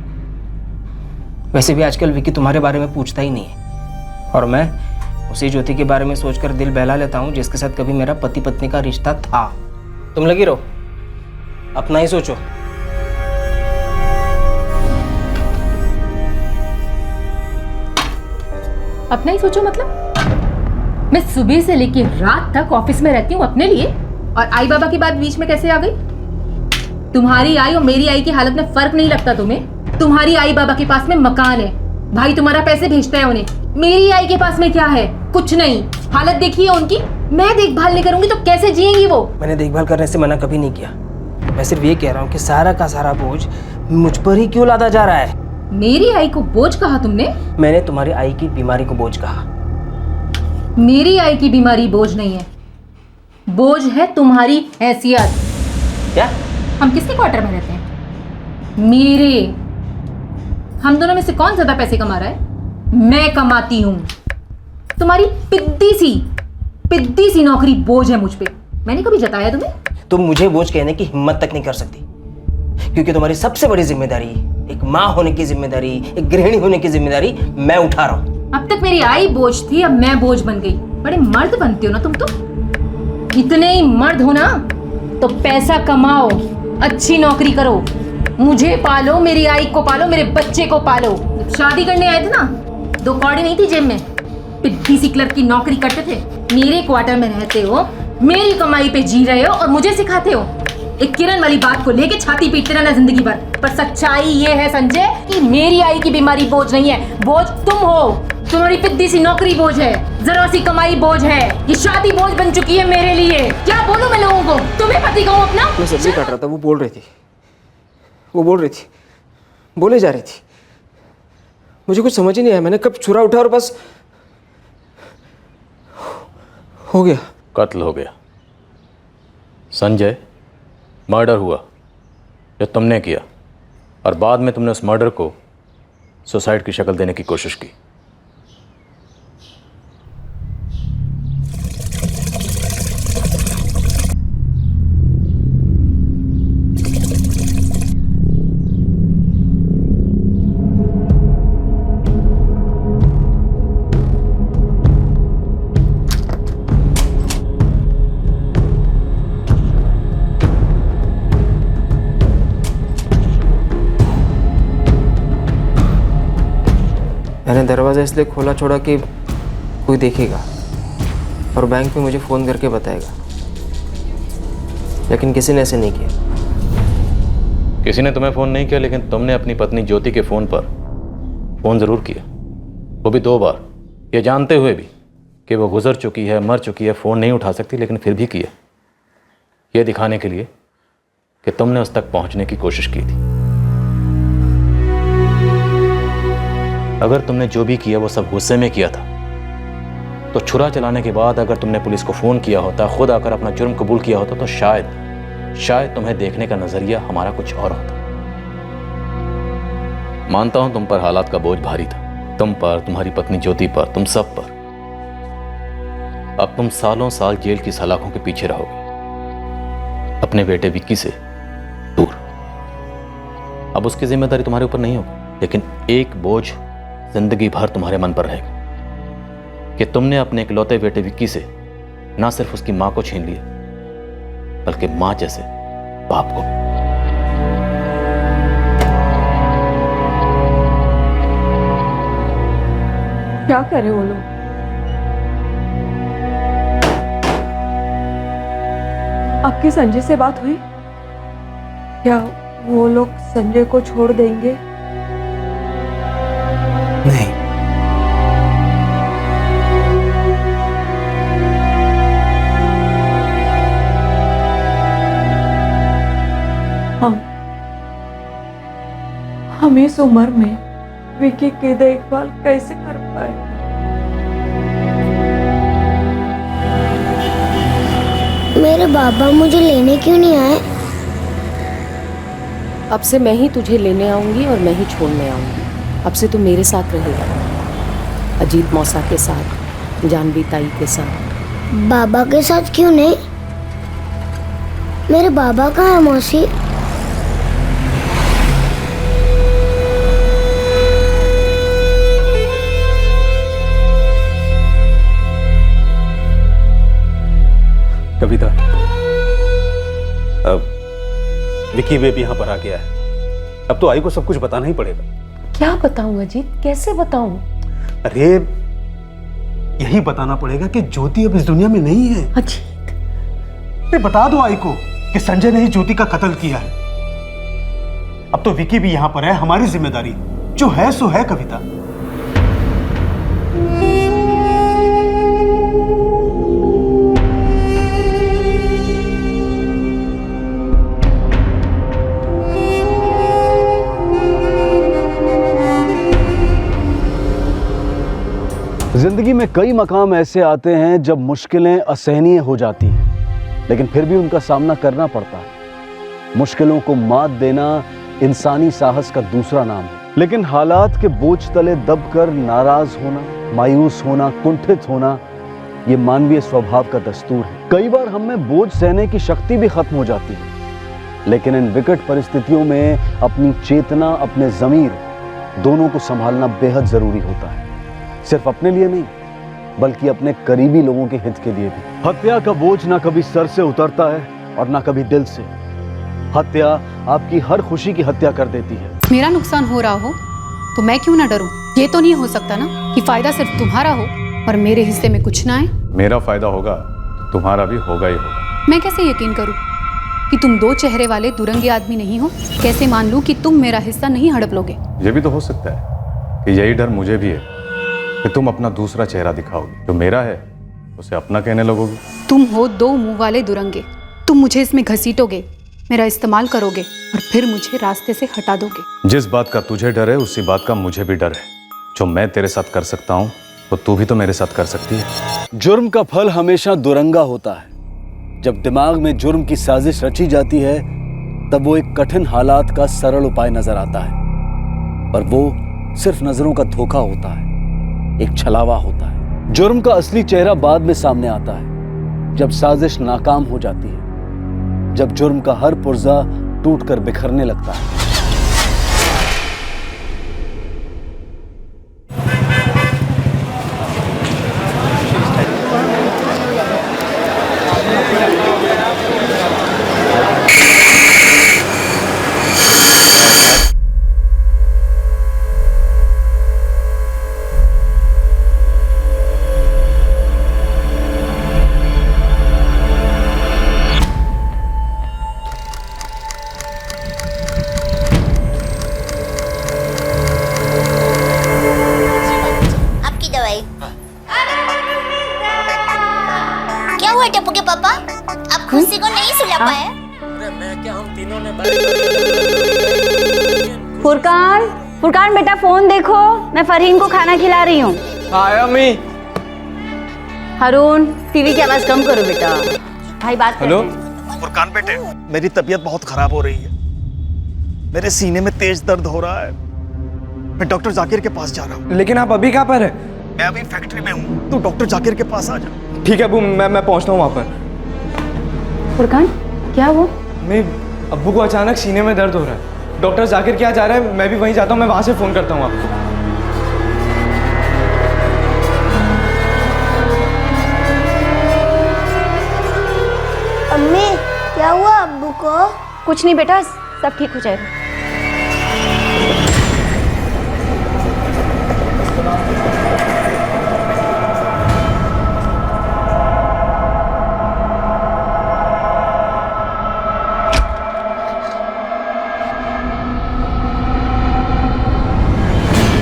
वैसे भी आजकल विक्की तुम्हारे बारे में पूछता ही नहीं है और मैं उसी ज्योति के बारे में सोचकर दिल बहला लेता हूँ जिसके साथ कभी मेरा पति पत्नी का रिश्ता था। तुम लगी रहो, अपना ही सोचो। अपना ही सोचो मतलब? मैं सुबह से लेके रात तक ऑफिस में रहती हूँ अपने लिए, और आई बाबा की बात बीच में कैसे आ गई? तुम्हारी आई और मेरी आई की हालत में फर्क नहीं लगता तुम्हें? तुम्हारी आई बाबा के पास में मकान है, भाई तुम्हारा पैसे भेजता है उन्हें। मेरी आई के पास में क्या है? कुछ नहीं। हालत देखिए उनकी। मैं देखभाल नहीं करूंगी तो कैसे जिएंगी वो? मैंने देखभाल करने से मना कभी नहीं किया। मैं सिर्फ ये कह रहा हूँ कि सारा का सारा बोझ मुझ पर ही क्यों लादा जा रहा है? मेरी आई को बोझ कहा तुमने? मैंने तुम्हारी आई की बीमारी को बोझ कहा। मेरी आई की बीमारी बोझ नहीं है, बोझ है तुम्हारी हैसियत। क्या? हम किसके क्वार्टर में रहते हैं? मेरे। हम दोनों में से कौन ज्यादा पैसे कमा रहा है? मैं कमाती हूँ। तुम्हारी पिद्दी सी नौकरी बोझ है मुझ पे। मैंने कभी जताया तुम्हें? तुम मुझे बोझ कहने की हिम्मत तक नहीं कर सकती, क्योंकि तुम्हारी सबसे बड़ी जिम्मेदारी, एक माँ होने की जिम्मेदारी, एक गृहिणी होने की जिम्मेदारी मैं उठा रहा हूँ। अब तक मेरी आई बोझ थी, अब मैं बोझ बन गई। बड़े मर्द बनते हो ना तुम तो। इतने ही मर्द हो ना तो पैसा कमाओ, अच्छी नौकरी करो, मुझे पालो, मेरी आई को पालो, मेरे बच्चे को पालो। शादी करने आए थे ना, 2 कौड़ी नहीं थी जेब में, पिद्दी सी क्लर्क की नौकरी करते थे। मेरे क्वार्टर में रहते हो, मेरी कमाई पे जी रहे हो और मुझे सिखाते हो। एक किरण वाली बात को लेके छाती पीटते रहना जिंदगी भर। पर सच्चाई ये है संजय कि मेरी आई की बीमारी बोझ नहीं है, बोझ तुम हो। तुम्हारी पिद्दी सी नौकरी बोझ है, जरा सी कमाई बोझ है, ये शादी बोझ बन चुकी है मेरे लिए। क्या बोलूं मैं लोगों को? तुम्हें पति कहूं अपना? मैं सब्जी काट रहा था, वो बोल रही थी, बोले जा रही थी। मुझे कुछ समझ ही नहीं आया, मैंने कब छुरा उठा और बस हो गया। कत्ल हो गया। संजय, मर्डर हुआ जो तुमने किया, और बाद में तुमने उस मर्डर को सुसाइड की शक्ल देने की कोशिश की। दरवाज़ा इसलिए खोला छोड़ा कि कोई देखेगा और बैंक में मुझे फ़ोन करके बताएगा, लेकिन किसी ने ऐसे नहीं किया। किसी ने तुम्हें फ़ोन नहीं किया, लेकिन तुमने अपनी पत्नी ज्योति के फ़ोन पर फ़ोन ज़रूर किया, वो भी 2 बार, ये जानते हुए भी कि वो गुजर चुकी है, मर चुकी है, फ़ोन नहीं उठा सकती, लेकिन फिर भी किया, ये दिखाने के लिए कि तुमने उस तक पहुंचने की कोशिश की थी। अगर तुमने जो भी किया वो सब गुस्से में किया था, तो छुरा चलाने के बाद अगर तुमने पुलिस को फ़ोन किया होता, खुद आकर अपना जुर्म कबूल किया होता, तो शायद तुम्हें देखने का नज़रिया हमारा कुछ और होता। मानता हूं तुम पर हालात का बोझ भारी था, तुम पर, तुम्हारी पत्नी ज्योति पर, तुम सब पर। अब तुम सालों साल जेल की सलाखों के पीछे रहोगे, अपने बेटे विक्की से दूर। अब उसकी जिम्मेदारी तुम्हारे ऊपर नहीं होगी, लेकिन एक बोझ जिंदगी भर तुम्हारे मन पर रहेगा कि तुमने अपने इकलौते बेटे विक्की से ना सिर्फ उसकी मां को छीन लिया, बल्कि मां जैसे बाप को। क्या करे वो लोग? आपकी संजय से बात हुई? क्या वो लोग संजय को छोड़ देंगे? नहीं। हम इस उम्र में विकी की देखभाल कैसे कर पाए? मेरे बाबा मुझे लेने क्यों नहीं आए? अब से मैं ही तुझे लेने आऊंगी और मैं ही छोड़ने आऊंगी। अब से तू मेरे साथ रहेगा, अजीत मौसा के साथ, जानवी ताई के साथ। बाबा के साथ क्यों नहीं? मेरे बाबा कहाँ है मौसी? कविता, अब विकी बेबी यहाँ पर आ गया है, अब तो आई को सब कुछ बताना ही पड़ेगा। क्या बताऊं अजीत, कैसे बताऊं? अरे यही बताना पड़ेगा कि ज्योति अब इस दुनिया में नहीं है। अजीत, अरे बता दो आई को कि संजय ने ही ज्योति का कत्ल किया है। अब तो विकी भी यहाँ पर है, हमारी जिम्मेदारी जो है सो है। कविता, जिंदगी में कई मकाम ऐसे आते हैं जब मुश्किलें असहनीय हो जाती हैं, लेकिन फिर भी उनका सामना करना पड़ता है। मुश्किलों को मात देना इंसानी साहस का दूसरा नाम है, लेकिन हालात के बोझ तले दबकर नाराज होना, मायूस होना, कुंठित होना, ये मानवीय स्वभाव का दस्तूर है। कई बार हम में बोझ सहने की शक्ति भी खत्म हो जाती है, लेकिन इन विकट परिस्थितियों में अपनी चेतना, अपने ज़मीर दोनों को संभालना बेहद जरूरी होता है। सिर्फ अपने लिए नहीं, बल्कि अपने करीबी लोगों के हित के लिए भी। हत्या का बोझ ना कभी सर से उतरता है और ना कभी दिल से। हत्या आपकी हर खुशी की हत्या कर देती है। मेरा नुकसान हो रहा हो तो मैं क्यों ना डरूं? ये तो नहीं हो सकता ना कि फायदा सिर्फ तुम्हारा हो और मेरे हिस्से में कुछ ना आए। मेरा फायदा होगा, तुम्हारा भी होगा ही होगा। मैं कैसे यकीन करूं कि तुम 2 चेहरे वाले दुरंगी आदमी नहीं हो? कैसे मान लूं कि तुम मेरा हिस्सा नहीं हड़प लोगे? ये भी तो हो सकता है कि यही डर मुझे भी है कि तुम अपना दूसरा चेहरा दिखाओगी, जो मेरा है उसे अपना कहने लगोगी। तुम हो 2 मुंह वाले दुरंगे। तुम मुझे इसमें घसीटोगे, मेरा इस्तेमाल करोगे और फिर मुझे रास्ते से हटा दोगे। जिस बात का तुझे डर है उसी बात का मुझे भी डर है। जो मैं तेरे साथ कर सकता हूँ तो तू भी तो मेरे साथ कर सकती है। जुर्म का फल हमेशा दुरंगा होता है। जब दिमाग में जुर्म की साजिश रची जाती है, तब वो एक कठिन हालात का सरल उपाय नजर आता है, पर वो सिर्फ नजरों का धोखा होता है, एक छलावा होता है। जुर्म का असली चेहरा बाद में सामने आता है, जब साजिश नाकाम हो जाती है, जब जुर्म का हर पुर्जा टूटकर बिखरने लगता है। किसी को नहीं सुला पाए। अरे मैं क्या, हम तीनों ने फुरकान बेटा फोन देखो, मैं फरहीन को खाना खिला रही हूँ। आया अम्मी। हारून टीवी की आवाज कम करो बेटा, भाई बात हेलो फुरकान बेटे, मेरी तबीयत बहुत खराब हो रही है। मेरे सीने में तेज दर्द हो रहा है। मैं डॉक्टर जाकिर के पास जा रहा हूँ। लेकिन आप अभी कहाँ पर है? मैं अभी फैक्ट्री में हूँ, तू डॉक्टर जाकिर के पास आ जा। ठीक है अबू, मैं पहुँचता हूँ वहाँ पर। फुरकान क्या हुआ? मैं अब्बू को अचानक सीने में दर्द हो रहा है। डॉक्टर जाकिर क्या जा रहा है, मैं भी वहीं जाता हूँ। मैं वहाँ से फ़ोन करता हूँ आपको। अम्मी क्या हुआ अब्बू को? कुछ नहीं बेटा, सब ठीक हो जाएगा।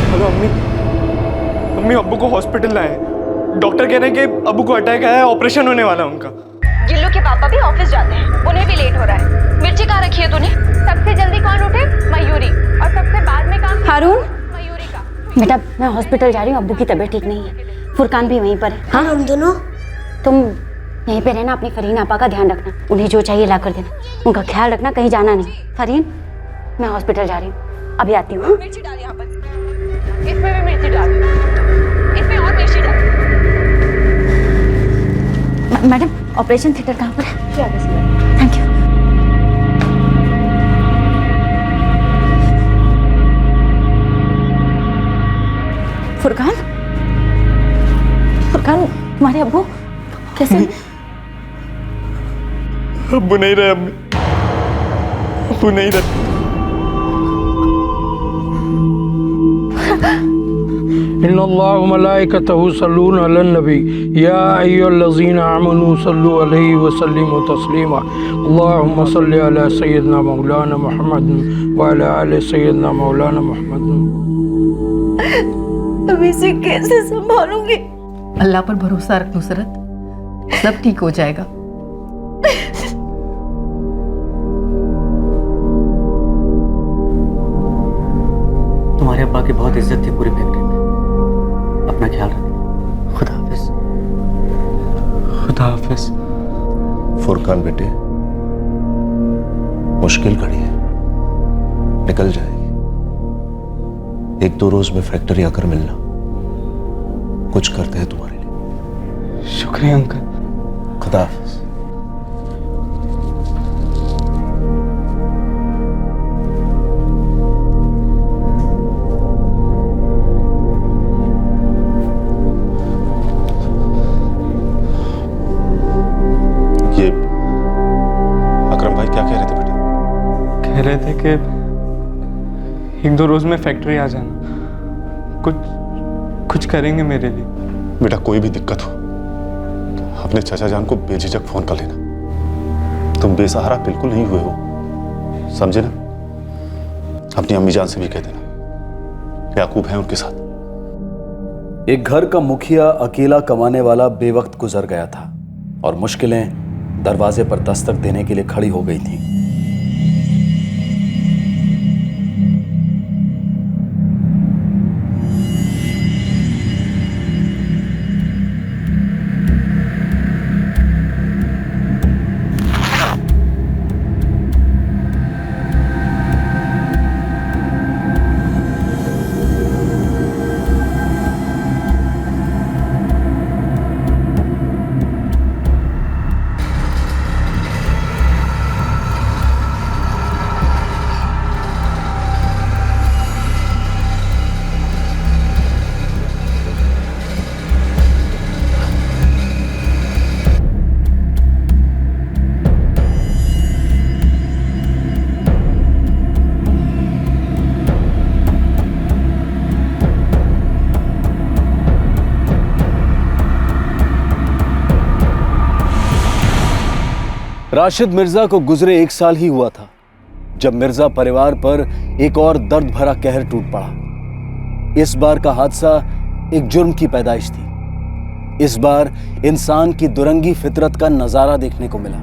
हेलो अम्मी। अम्मी अब्बू को हॉस्पिटल लाए। डॉक्टर कह रहे हैं कि अब्बू को अटैक आया है, ऑपरेशन होने वाला है उनका। गिल्लू के पापा भी ऑफिस जाते हैं, उन्हें भी लेट हो रहा है। मिर्ची कहाँ रखी है तूने? सबसे जल्दी कौन उठे? मयूरी। और सबसे बाद में काम हारून। मयूरी का। बेटा मैं हॉस्पिटल जा रही हूँ, अब्बू की तबीयत ठीक नहीं है। फुरकान भी वहीं पर है। हाँ हम दोनों। तुम यहीं पे रहना, अपनी फरहीन आपा का ध्यान रखना, उन्हें जो चाहिए ला कर देना, उनका ख्याल रखना, कहीं जाना नहीं। फरहीन मैं हॉस्पिटल जा रही हूँ, अभी आती हूँ। मिर्ची डाल यहाँ पर, इसमें भी मिर्ची डाल, इसमें और मिर्ची डाल। मैडम ऑपरेशन थिएटर कहाँ पर है? Thank you. फुरकान तुम्हारे अब्बू कैसे? अब्बू नहीं रहे अम्मी, अब्बू नहीं रहे। इन्नल्लाह व मलाइकतहु यस्सल्लूना अलन नबी या अय्युहल्लज़ीना आमनू सल्लु अलैहि व सल्लिमू तस्लीमा। अल्लाहुम्मा सल्लि अला सय्यिदना मौलाना मुहम्मद व अला आलि सय्यिदना मौलाना मुहम्मद। अब इसे कैसे संभालूंगी? अल्लाह पर भरोसा रख नुसरत, सब ठीक हो जाएगा। तुम्हारे अब्बा की बहुत इज्जत थी पूरी फैक्ट्री में। अपना ख्याल रखना। खुदा हाफिज। खुदा हाफिज। फुरकान बेटे, मुश्किल घड़ी है, निकल जाएगी। 1-2 रोज में फैक्ट्री आकर मिलना, कुछ करते हैं तुम्हारे लिए। शुक्रिया अंकल। खुदा हाफिज। ये अकरम भाई क्या कह रहे थे बेटा? कह रहे थे कि 1-2 रोज में फैक्ट्री आ जाना, कुछ करेंगे मेरे लिए। बेटा कोई भी दिक्कत हो अपने चाचा जान को बेझिझक फोन कर लेना। तुम बेसहारा बिल्कुल नहीं हुए हो, समझे ना? अपनी अम्मी जान से भी कह देना याकूब है उनके साथ। एक घर का मुखिया अकेला कमाने वाला बेवक्त गुजर गया था और मुश्किलें दरवाजे पर दस्तक देने के लिए खड़ी हो गई थी। राशिद मिर्जा को गुजरे 1 साल ही हुआ था जब मिर्जा परिवार पर एक और दर्द भरा कहर टूट पड़ा। इस बार का हादसा एक जुर्म की पैदाइश थी। इस बार इंसान की दुरंगी फितरत का नजारा देखने को मिला।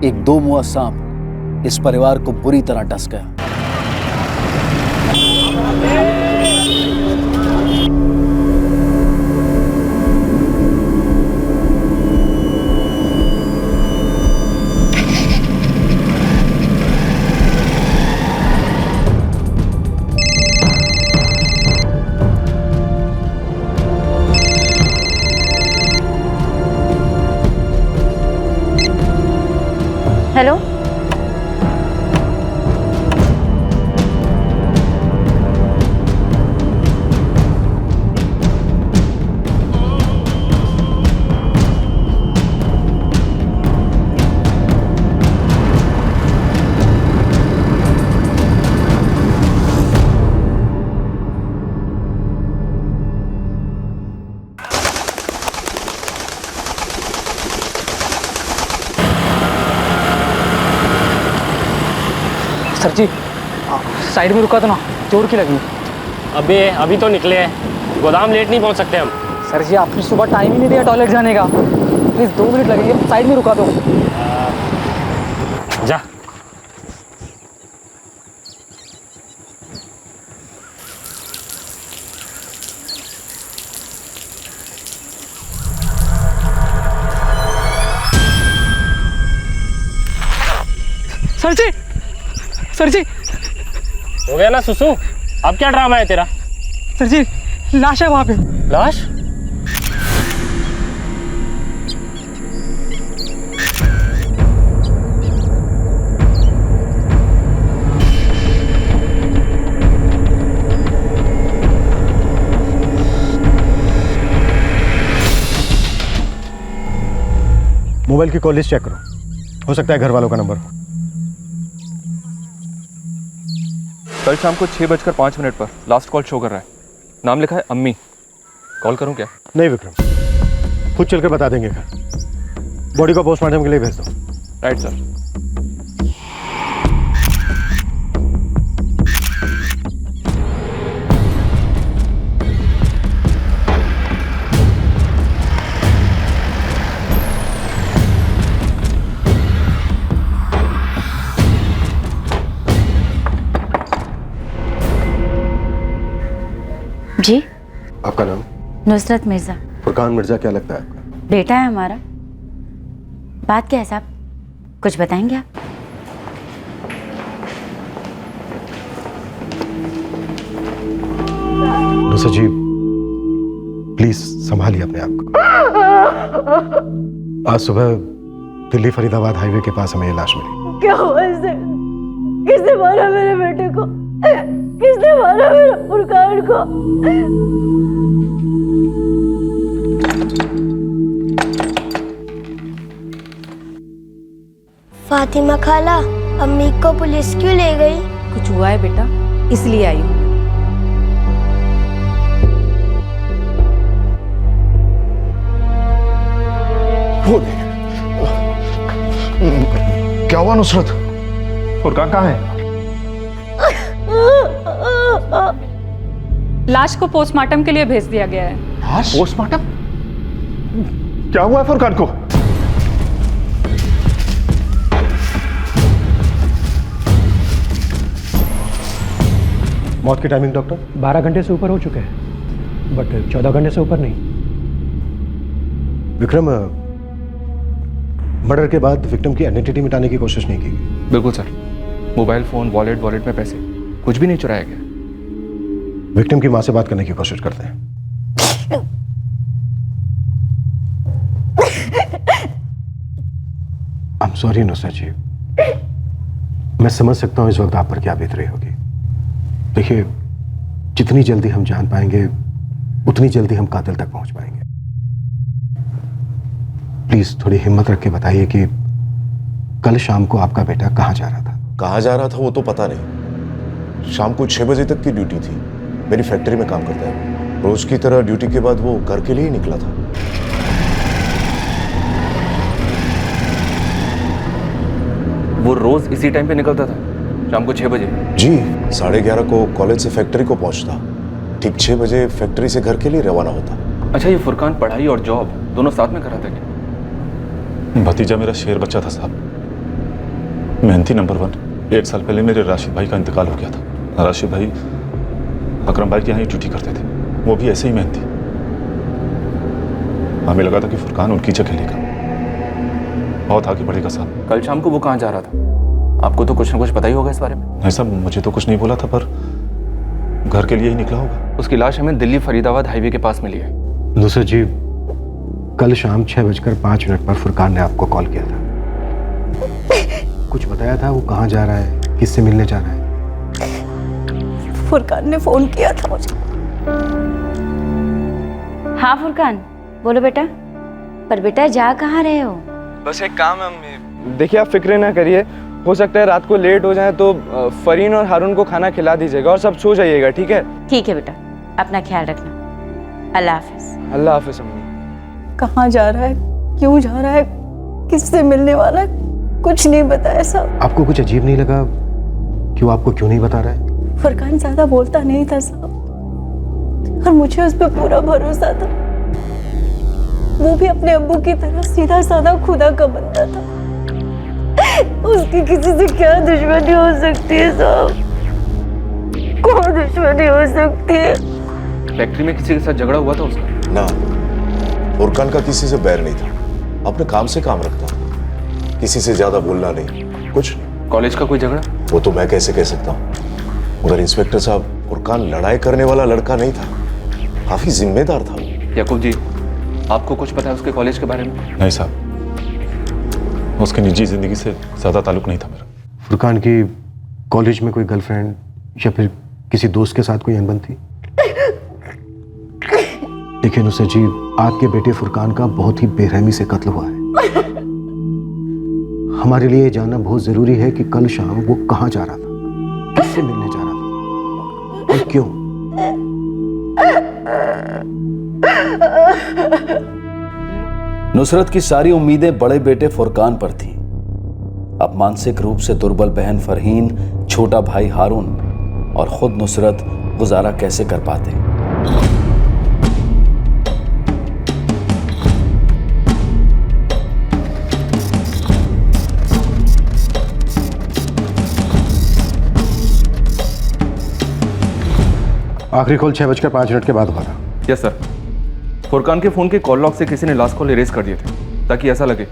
एक दो मुआ सांप इस परिवार को बुरी तरह डस गया। हेलो, सर जी साइड में रुका था ना, चोर की लगी। अभी तो निकले हैं, गोदाम लेट नहीं पहुंच सकते हम। सर जी आपने सुबह टाइम ही नहीं दिया टॉयलेट जाने का, प्लीज़ 2 मिनट लगेंगे, साइड में रुका दो। जा। सर जी हो गया ना सुसु, अब क्या ड्रामा है तेरा? सर जी लाश है वहां पे। लाश? मोबाइल की कॉल लिस्ट चेक करो, हो सकता है घर वालों का नंबर हो। कल शाम को 6:05 पर लास्ट कॉल शो कर रहा है, नाम लिखा है अम्मी। कॉल करूं क्या? नहीं विक्रम, खुद चल कर बता देंगे घर। बॉडी को पोस्टमार्टम के लिए भेज दो। Right sir. जी, आपका नाम? नुसरत मिर्जा। फुरकान मिर्जा क्या लगता है आपका? बेटा है हमारा। बात क्या है साहब, कुछ बताएंगे आप? नुसरत जी प्लीज संभालिए अपने आप को। आज सुबह दिल्ली फरीदाबाद हाईवे के पास हमें ये लाश मिली। क्या हुआ इसे? किसने मारा मेरे बेटे को? किसने मारा मेरे फुरकान को? फातिमा खाला, अम्मी को पुलिस क्यों ले गई? कुछ हुआ है बेटा, इसलिए आई हूँ। क्या हुआ नुसरत? फुरकान कहाँ है? लाश को पोस्टमार्टम के लिए भेज दिया गया है। लाश? पोस्टमार्टम? क्या हुआ है फुरकान को? मौत की टाइमिंग डॉक्टर? 12 घंटे से ऊपर हो चुके हैं, बट 14 घंटे से ऊपर नहीं। विक्रम, मर्डर के बाद विक्टिम की आइडेंटिटी मिटाने की कोशिश नहीं की गई? बिल्कुल सर, मोबाइल फोन, वॉलेट में पैसे, कुछ भी नहीं चुराया गया। विक्टिम की मां से बात करने की कोशिश करते हैं। आई एम सॉरी नुसरत जी, मैं समझ सकता हूं इस वक्त आप पर क्या बीत रही होगी। देखिए, जितनी जल्दी हम जान पाएंगे उतनी जल्दी हम कातिल तक पहुंच पाएंगे। प्लीज थोड़ी हिम्मत रख के बताइए कि कल शाम को आपका बेटा कहां जा रहा था? कहां जा रहा था वो तो पता नहीं। शाम को 6 बजे तक की ड्यूटी थी। मेरी फैक्ट्री में काम करता है। रोज की तरह ड्यूटी के बाद वो घर के लिए ही निकला था। वो रोज इसी टाइम पे निकलता था, शाम को 6 बजे? जी, 11:30 को कॉलेज से फैक्ट्री को पहुंचता, ठीक 6 बजे फैक्ट्री से घर के लिए रवाना होता। अच्छा, ये फुरकान पढ़ाई और जॉब दोनों साथ में कर रहा था क्या? भतीजा मेरा शेर बच्चा था साहब, मेहनती नंबर 1। 1 साल पहले मेरे राशिद भाई का इंतकाल हो गया था। राशिद भाई अकरम भाई के यहाँ ही ड्यूटी करते थे, वो भी ऐसे ही मेहनती। हमें लगा था कि फुरकान उनकी जगह लेगा, बहुत आगे बढ़ेगा साहब। कल शाम को वो कहाँ जा रहा था? आपको तो कुछ ना कुछ पता ही होगा इस बारे में। नहीं साहब, मुझे तो कुछ नहीं बोला था, पर घर के लिए ही निकला होगा। उसकी लाश हमें दिल्ली फरीदाबाद हाईवे के पास मिली है। नुसरत जी, कल शाम 6:05 पर फुरकान ने आपको कॉल किया था। कुछ बताया था वो कहाँ जा रहा है, किससे मिलने जा रहा है? फुरकान ने फोन किया था मुझे। हाँ फुरकान, बोलो बेटा। पर बेटा जा कहाँ रहे हो? बस एक काम है अम्मी। देखिए आप फिक्र ना करिए, हो सकता है रात को लेट हो जाए तो फरीन और हारून को खाना खिला दीजिएगा और सब सो जाइएगा, ठीक है? ठीक है बेटा, अपना ख्याल रखना। अल्लाह हाफिज। अल्लाह हाफिज अम्मी। कहाँ जा रहा है, क्यों जा रहा है, किससे मिलने वाला है, कुछ नहीं बताया साहब। आपको कुछ अजीब नहीं लगा कि वो आपको क्यों नहीं बता रहा है? फुरकान ज्यादा बोलता नहीं था साहब, और मुझे उस पर पूरा भरोसा था। वो भी अपने अब्बू की तरह सीधा साधा खुदा का बंदा था। उसकी किसी से क्या दुश्मनी हो सकती है साहब? कौन दुश्मनी हो सकती है? फैक्ट्री में किसी के साथ झगड़ा हुआ था उसका? ना, फुरकान का किसी से बैर नहीं था, अपने काम से काम रखता, किसी से ज्यादा बोलना नहीं, कुछ नहीं। कॉलेज का कोई झगड़ा? वो तो मैं कैसे कह सकता हूँ, मगर इंस्पेक्टर साहब, फुरकान लड़ाई करने वाला लड़का नहीं था, काफी जिम्मेदार था वो। याकूब जी, आपको कुछ पता है उसके कॉलेज के बारे में? नहीं साहब, उसकी निजी जिंदगी से ज्यादा ताल्लुक नहीं था मेरा। फुरकान की कॉलेज में कोई गर्लफ्रेंड या फिर किसी दोस्त के साथ कोई अनबन थी? देखिए नुसरत जी, आपके बेटे फुरकान का बहुत ही बेरहमी से कत्ल हुआ है। हमारे लिए जानना बहुत जरूरी है कि कल शाम वो कहाँ जा रहा था, किससे मिलने जा रहा था और क्यों। नुसरत की सारी उम्मीदें बड़े बेटे फुरकान पर थीं। अब मानसिक रूप से दुर्बल बहन फरहीन, छोटा भाई हारून और खुद नुसरत गुजारा कैसे कर पाते। आखिरी कॉल 6:05 के बाद हुआ था। Yes sir. फुरकान के फोन के कॉल लॉग से किसी ने लास्ट कॉल इरेज कर दिए थे, ताकि ऐसा लगे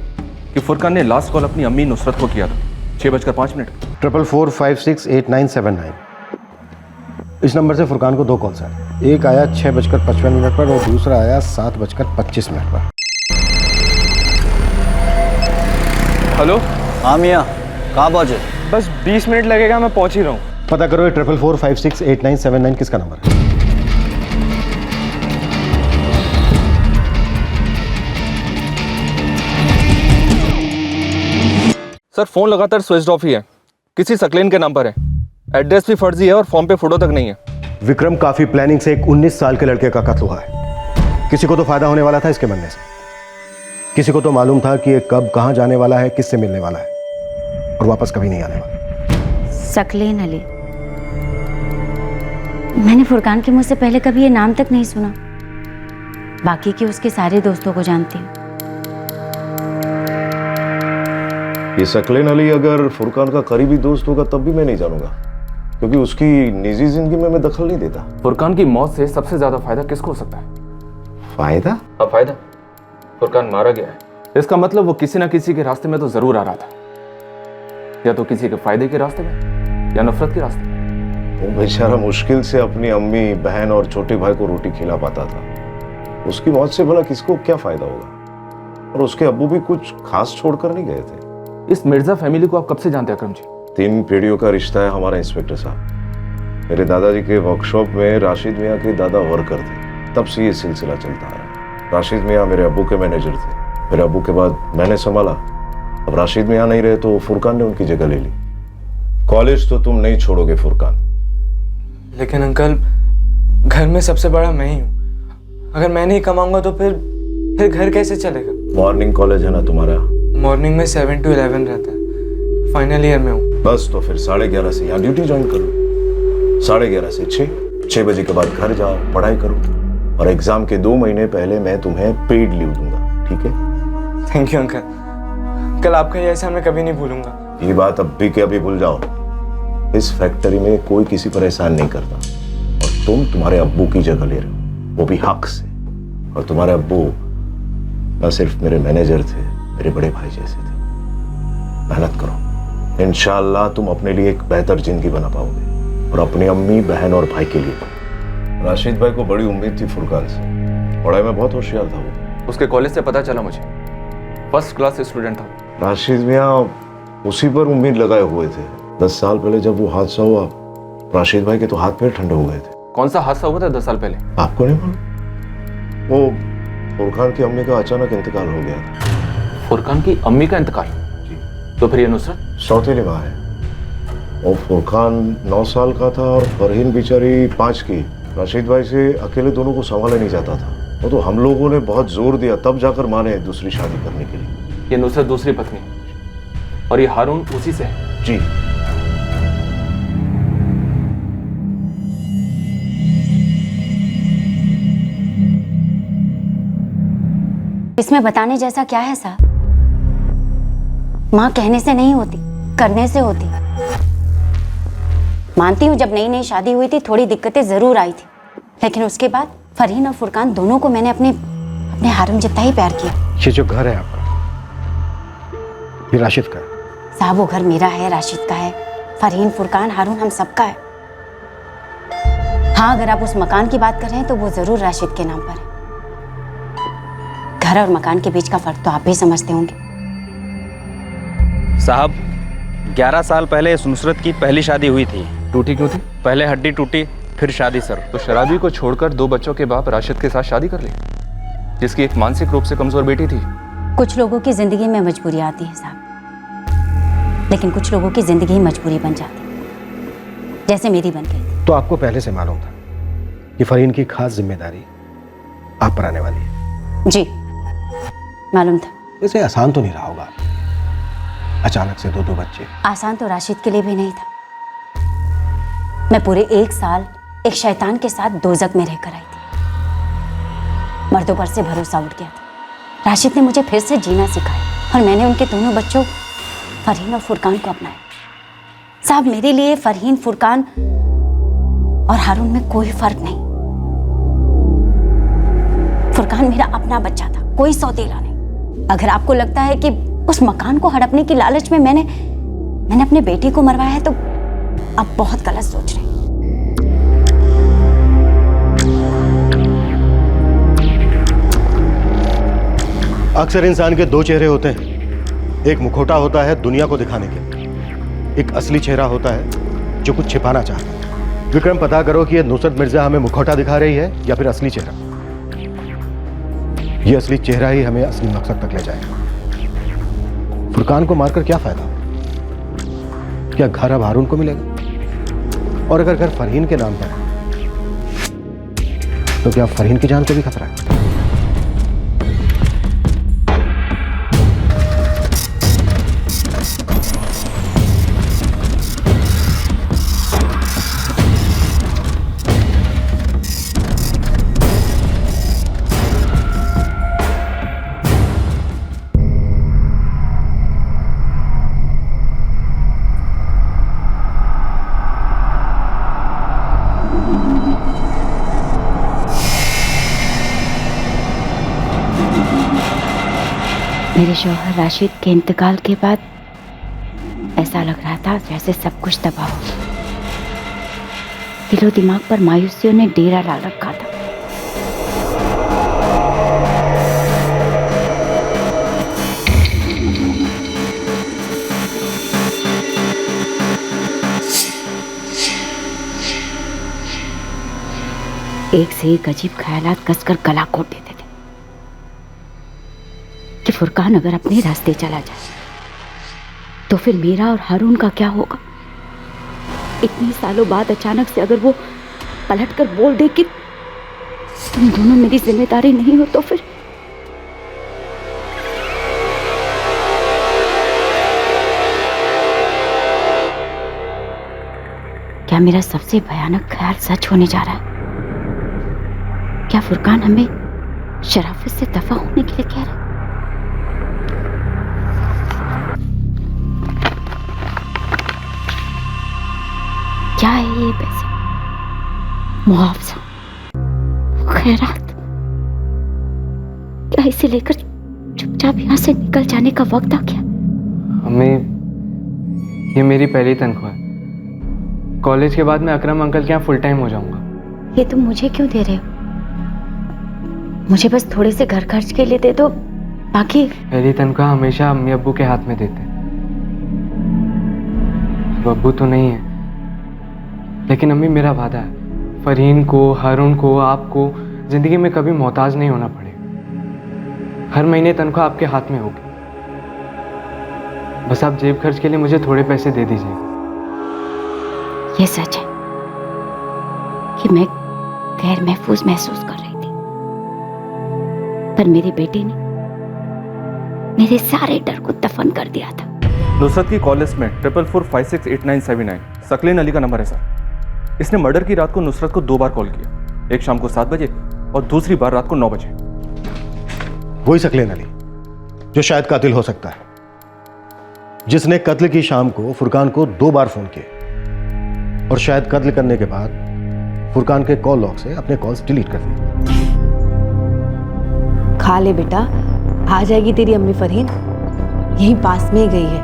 कि फुरकान ने लास्ट कॉल अपनी अम्मी नुसरत को किया था। 6:05। 44468979। इस नंबर से फुरकान को 2 कॉल्स आए। एक आया 6:55 पर और दूसरा आया 7:25 पर। हेलो। हाँ मियाँ, कहाँ पहुँचे? बस 20 मिनट लगेगा, मैं पहुँच ही रहा हूँ। पता करो ये 44468979 किसका नंबर है। सर फोन लगातार स्विच ऑफ ही है, किसी सकलेन के नाम पर है, एड्रेस भी फर्जी है और फॉर्म पे फोटो तक नहीं है। विक्रम, काफी प्लानिंग से एक 19 साल के लड़के का कत्ल हुआ है। किसी को तो फायदा होने वाला था इसके मरने से, किसी को तो मालूम था कि ये कब कहां जाने वाला है, किससे मिलने वाला है और वापस कभी नहीं आने वाला। सकलेन अली, मैंने फुरकान के मुंह से पहले कभी ये नाम तक नहीं सुना। बाकी के उसके सारे दोस्तों को जानती हूँ। ये सकलेन अली अगर फुरकान का करीबी दोस्त होगा तब भी मैं नहीं जानूंगा, क्योंकि उसकी निजी जिंदगी में मैं दखल नहीं देता। फुरकान की मौत से सबसे ज्यादा फायदा किसको हो सकता है? फायदा? हाँ फायदा। फुरकान मारा गया है, इसका मतलब वो किसी ना किसी के रास्ते में तो जरूर आ रहा था, या तो किसी के फायदे के रास्ते में या नफरत के रास्ते में। वो बेचारा मुश्किल से अपनी अम्मी, बहन और छोटे भाई को रोटी खिला पाता था। उसकी मौत से भला किसको क्या फायदा होगा? और उसके अब्बू भी कुछ खास छोड़कर नहीं गए थे। इस मिर्जा फैमिली को आप कब से जानते हैं अकरम जी? 3 पीढ़ियों का रिश्ता है हमारा इंस्पेक्टर साहब। मेरे दादाजी के वर्कशॉप में राशिद मियाँ के दादा वर्कर थे, तब से ये सिलसिला चलता आ रहा है। राशिद मियाँ मेरे अब्बू के मैनेजर थे, मेरे अब्बू के बाद मैंने संभाला। अब राशिद मियाँ नहीं रहे तो फुरकान ने उनकी जगह ले ली। कॉलेज तो तुम नहीं छोड़ोगे फुरकान। लेकिन अंकल, घर में सबसे बड़ा मैं ही हूँ। अगर मैं नहीं कमाऊंगा तो फिर घर कैसे चलेगा? मॉर्निंग कॉलेज है ना तुम्हारा? मॉर्निंग में 7 to 11 रहता है। फाइनल ईयर में हूँ। बस तो फिर 11:30 से यहाँ ड्यूटी ज्वाइन करो। 11:30 से 6 बजे के बाद घर जाओ, पढ़ाई करो, और एग्जाम के 2 महीने पहले मैं तुम्हें पेड लीव दूंगा, ठीक है? Thank you uncle. कल आपका ये एहसान मैं कभी नहीं भूलूंगा। ये बात अब भी के अभी भूल जाओ। इस फैक्ट्री में कोई किसी पर एहसान नहीं करता, और तुम तुम्हारे अब्बू की जगह ले रहे हो, वो भी हक से। और तुम्हारे अब्बू न सिर्फ मेरे मैनेजर थे, मेरे बड़े भाई जैसे थे। मेहनत करो, इंशाअल्लाह तुम अपने लिए एक बेहतर जिंदगी बना पाओगे, और अपनी अम्मी, बहन और भाई के लिए। राशिद भाई को बड़ी उम्मीद थी फुरकान से, पढ़ाई में बहुत होशियार था वो। उसके कॉलेज से पता चला मुझे, फर्स्ट क्लास स्टूडेंट था। राशिद मियाँ उसी पर उम्मीद लगाए हुए थे। 10 साल पहले जब वो हादसा हुआ, राशिद भाई के तो हाथ पैर ठंडे हो गए थे। कौन सा हादसा हुआ था 10 साल पहले? आपको नहीं मालूम? वो फुरकान की अम्मी का अचानक इंतकाल हो गया था। फुरकान की अम्मी का इंतकाल? तो फिर ये नुसरत सौतेली माँ है। और फुरकान 9 साल का था और फरहीन बेचारी 5 की। राशिद भाई से अकेले दोनों को संभाला नहीं जाता था। वो तो हम लोगों ने बहुत जोर दिया, तब जाकर माने दूसरी शादी करने के लिए। ये नुसरत दूसरी पत्नी, और ये हारून उसी से है? जी। इसमें बताने जैसा क्या है साहब? माँ कहने से नहीं होती, करने से होती। मानती हूँ जब नई नई शादी हुई थी थोड़ी दिक्कतें जरूर आई थी, लेकिन उसके बाद फरहीन और फुरकान दोनों को मैंने अपने हारून जितना ही प्यार किया। ये जो घर है आपका, ये राशिद का है। साहब वो घर मेरा है, राशिद का है, फरहीन, फुरकान, हारून हम सबका है। हाँ, अगर आप उस मकान की बात कर रहे हैं तो वो जरूर राशिद के नाम पर है। घर और मकान के बीच का फर्क तो आप भी समझते होंगे। साहब 11 साल पहले इस नुसरत की पहली शादी हुई थी। टूटी क्यों थी? पहले हड्डी टूटी, फिर शादी सर। तो शराबी को छोड़कर 2 बच्चों के बाप राशिद के साथ शादी कर ली, जिसकी एक मानसिक रूप से कमजोर बेटी थी। कुछ लोगों की जिंदगी में मजबूरी आती है साहब, लेकिन कुछ लोगों की जिंदगी मजबूरी बन जाती है, जैसे मेरी बन गई। तो आपको पहले से मालूम था कि फरहीन की खास जिम्मेदारी आप पर आने वाली है? जी मालूम था। वैसे आसान तो नहीं रहा होगा, अचानक से 2 बच्चे। आसान तो राशिद के लिए भी नहीं था। मैं पूरे 1 साल एक शैतान के साथ दोजक में रहकर आई थी। मर्दों पर से भरोसा उठ गया था। राशिद ने मुझे फिर से जीना सिखाया, और मैंने उनके दोनों बच्चों फरहीन और फुरकान को अपनाया। साहब मेरे लिए फरहीन, फुरकान और हारून में कोई फर्क नहीं। फुरकान मेरा अपना बच्चा था, कोई सौतेला नहीं। अगर आपको लगता है कि उस मकान को हड़पने की लालच में मैंने अपने बेटे को मरवाया है, तो आप बहुत गलत सोच रहे हैं। अक्सर इंसान के 2 चेहरे होते हैं। एक मुखौटा होता है दुनिया को दिखाने के, एक असली चेहरा होता है जो कुछ छिपाना चाहता है। विक्रम, पता करो कि ये नुसरत मिर्जा हमें मुखौटा दिखा रही है या फिर असली चेहरा। ये असली चेहरा ही हमें असली मकसद तक ले जाएगा। फुरकान को मारकर क्या फायदा? क्या घर अब हारून को मिलेगा? और अगर घर फरहीन के नाम पर है तो क्या फरहीन की जान को भी खतरा है? मेरे शौहर राशिद के इंतकाल के बाद ऐसा लग रहा था जैसे सब कुछ तबाह हो गया। दिलो दिमाग पर मायूसियों ने डेरा डाल रखा था। एक से एक अजीब ख्यालात कसकर गला घोट देते थे कि फुरकान अगर अपने रास्ते चला जाए तो फिर मेरा और हारून का क्या होगा। इतने सालों बाद अचानक से अगर वो पलटकर बोल दे कि तुम दोनों मेरी जिम्मेदारी नहीं हो, तो फिर क्या मेरा सबसे भयानक ख्याल सच होने जा रहा है? क्या फुरकान हमें शराफत से दफा होने के लिए कह रहा है? क्या है ये पैसे? मुआवजा, खैरात? क्या इसे लेकर चुपचाप यहाँ से निकल जाने का वक्त आ गया? अम्मी, ये मेरी पहली तनख्वाह है। कॉलेज के बाद मैं अकरम अंकल के यहाँ फुल टाइम हो जाऊंगा। ये तुम मुझे क्यों दे रहे हो? मुझे बस थोड़े से घर खर्च के लिए दे दो, बाकी। पहली तनख्वाह हमेशा अम्मी अब्बू के हाथ में देते हैं। अब अब्बू तो नहीं है, लेकिन अम्मी मेरा वादा है, फरहीन को, हारून को, आपको जिंदगी में कभी मोहताज नहीं होना पड़ेगा। हर महीने तनख्वाह आपके हाथ में होगी। बस आप जेब खर्च के लिए मुझे थोड़े पैसे दे दीजिएगा। ये सच है कि मैं गैर महफूज महसूस कर रही थी, पर मेरी बेटी ने मेरे सारे डर को दफन कर दिया था। नुसरत की कॉल लिस्ट में 44468979 सकलेन अली का नंबर है सर। इसने मर्डर की रात को नुसरत को 2 बार कॉल किया, एक शाम को 7 बजे और दूसरी बार रात को 9 बजे। वही सकलेन अली जो शायद कातिल हो सकता है, जिसने कत्ल की शाम को फुरकान को 2 बार फोन किए और शायद कत्ल करने के बाद फुरकान के कॉल लॉग से अपने कॉल्स डिलीट कर दिए। खा ले बेटा, आ जाएगी तेरी अम्मी फरहीन, यहीं पास में ही गई है,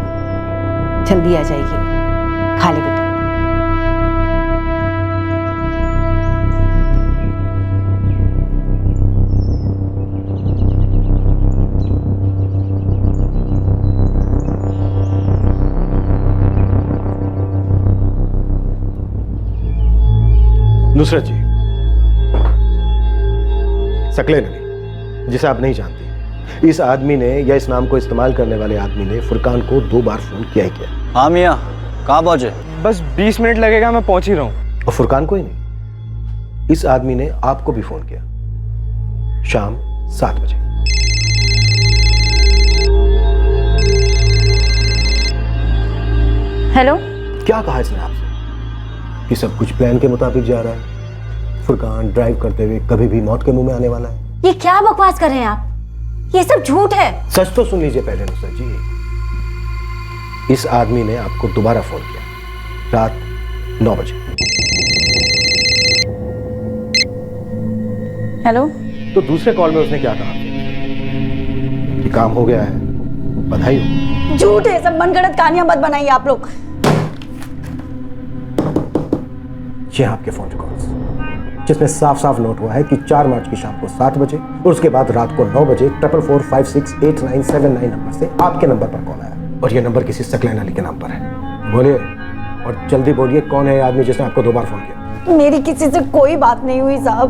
जल्दी आ जाएगी। खा ले बेटा। नुसरत जी, सकलेन अली जिसे आप नहीं जानती, इस आदमी ने या इस नाम को इस्तेमाल करने वाले आदमी ने फुरकान को 2 बार फोन किया ही किया। हाँ मियाँ, कहाँ पहुंचे? बस 20 मिनट लगेगा, मैं पहुंच ही रहा हूँ। और फुरकान को ही नहीं, इस आदमी ने आपको भी फोन किया शाम 7 बजे। हेलो। क्या कहा इसने आपसे कि सब कुछ प्लान के मुताबिक जा रहा है? फुरकान ड्राइव करते हुए कभी भी मौत के मुंह में आने वाला है? ये क्या बकवास कर रहे हैं आप? ये सब झूठ है। सच तो सुन लीजिए पहले नुसरत जी। इस आदमी ने आपको दोबारा फोन किया रात 9 बजे। हेलो। तो दूसरे कॉल में उसने क्या कहा कि काम हो गया है, बधाई हो? झूठ है सब, मनगढ़ंत कहानियां मत बनाइए आप लोग। ये आपके फोन रिकॉर्ड्स जिसमें साफ साफ नोट हुआ है कि 4 मार्च की शाम को 7 बजे और उसके बाद रात को 9 बजे 44468979 नंबर से आपके नंबर पर कॉल आया और ये नंबर किसी सकलेन अली के नाम पर है। बोलिए और जल्दी बोलिए, कौन है ये आदमी जिसने आपको 2 बार फोन किया? मेरी किसी से कोई बात नहीं हुई साहब।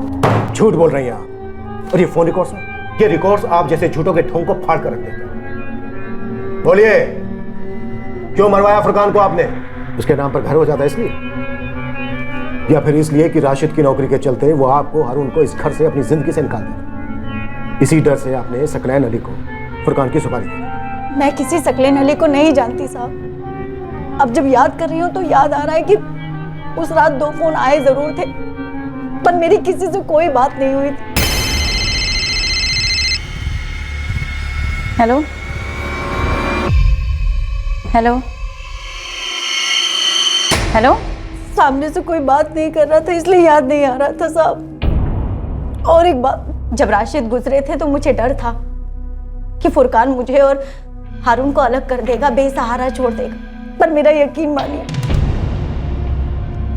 झूठ बोल रही हैं आप। और ये फोन रिकॉर्ड्स में, ये रिकॉर्ड्स आप जैसे झूठों के ठोंग को फाड़ कर रख देते हैं। बोलिए, क्यों मरवाया फुरकान को आपने? उसके नाम पर घर हो जाता है इसलिए, या फिर इसलिए कि राशिद की नौकरी के चलते वो आपको, हारून को इस घर से, अपनी जिंदगी से निकाल देता? इसी डर से आपने सकलेन अली को फुरकान की सुपारी दी। मैं किसी सकलेन अली को नहीं जानती साहब। अब जब याद कर रही हूँ तो याद आ रहा है कि उस रात 2 फोन आए जरूर थे, पर मेरी किसी से कोई बात नहीं हुई थी। हेलो। हेलो। हेलो। सामने से कोई बात नहीं कर रहा था इसलिए याद नहीं आ रहा था साहब। और एक बात, जब राशिद गुजरे थे तो मुझे डर था कि फुरकान मुझे और हारून को अलग कर देगा, बेसहारा छोड़ देगा, पर मेरा यकीन मानिए,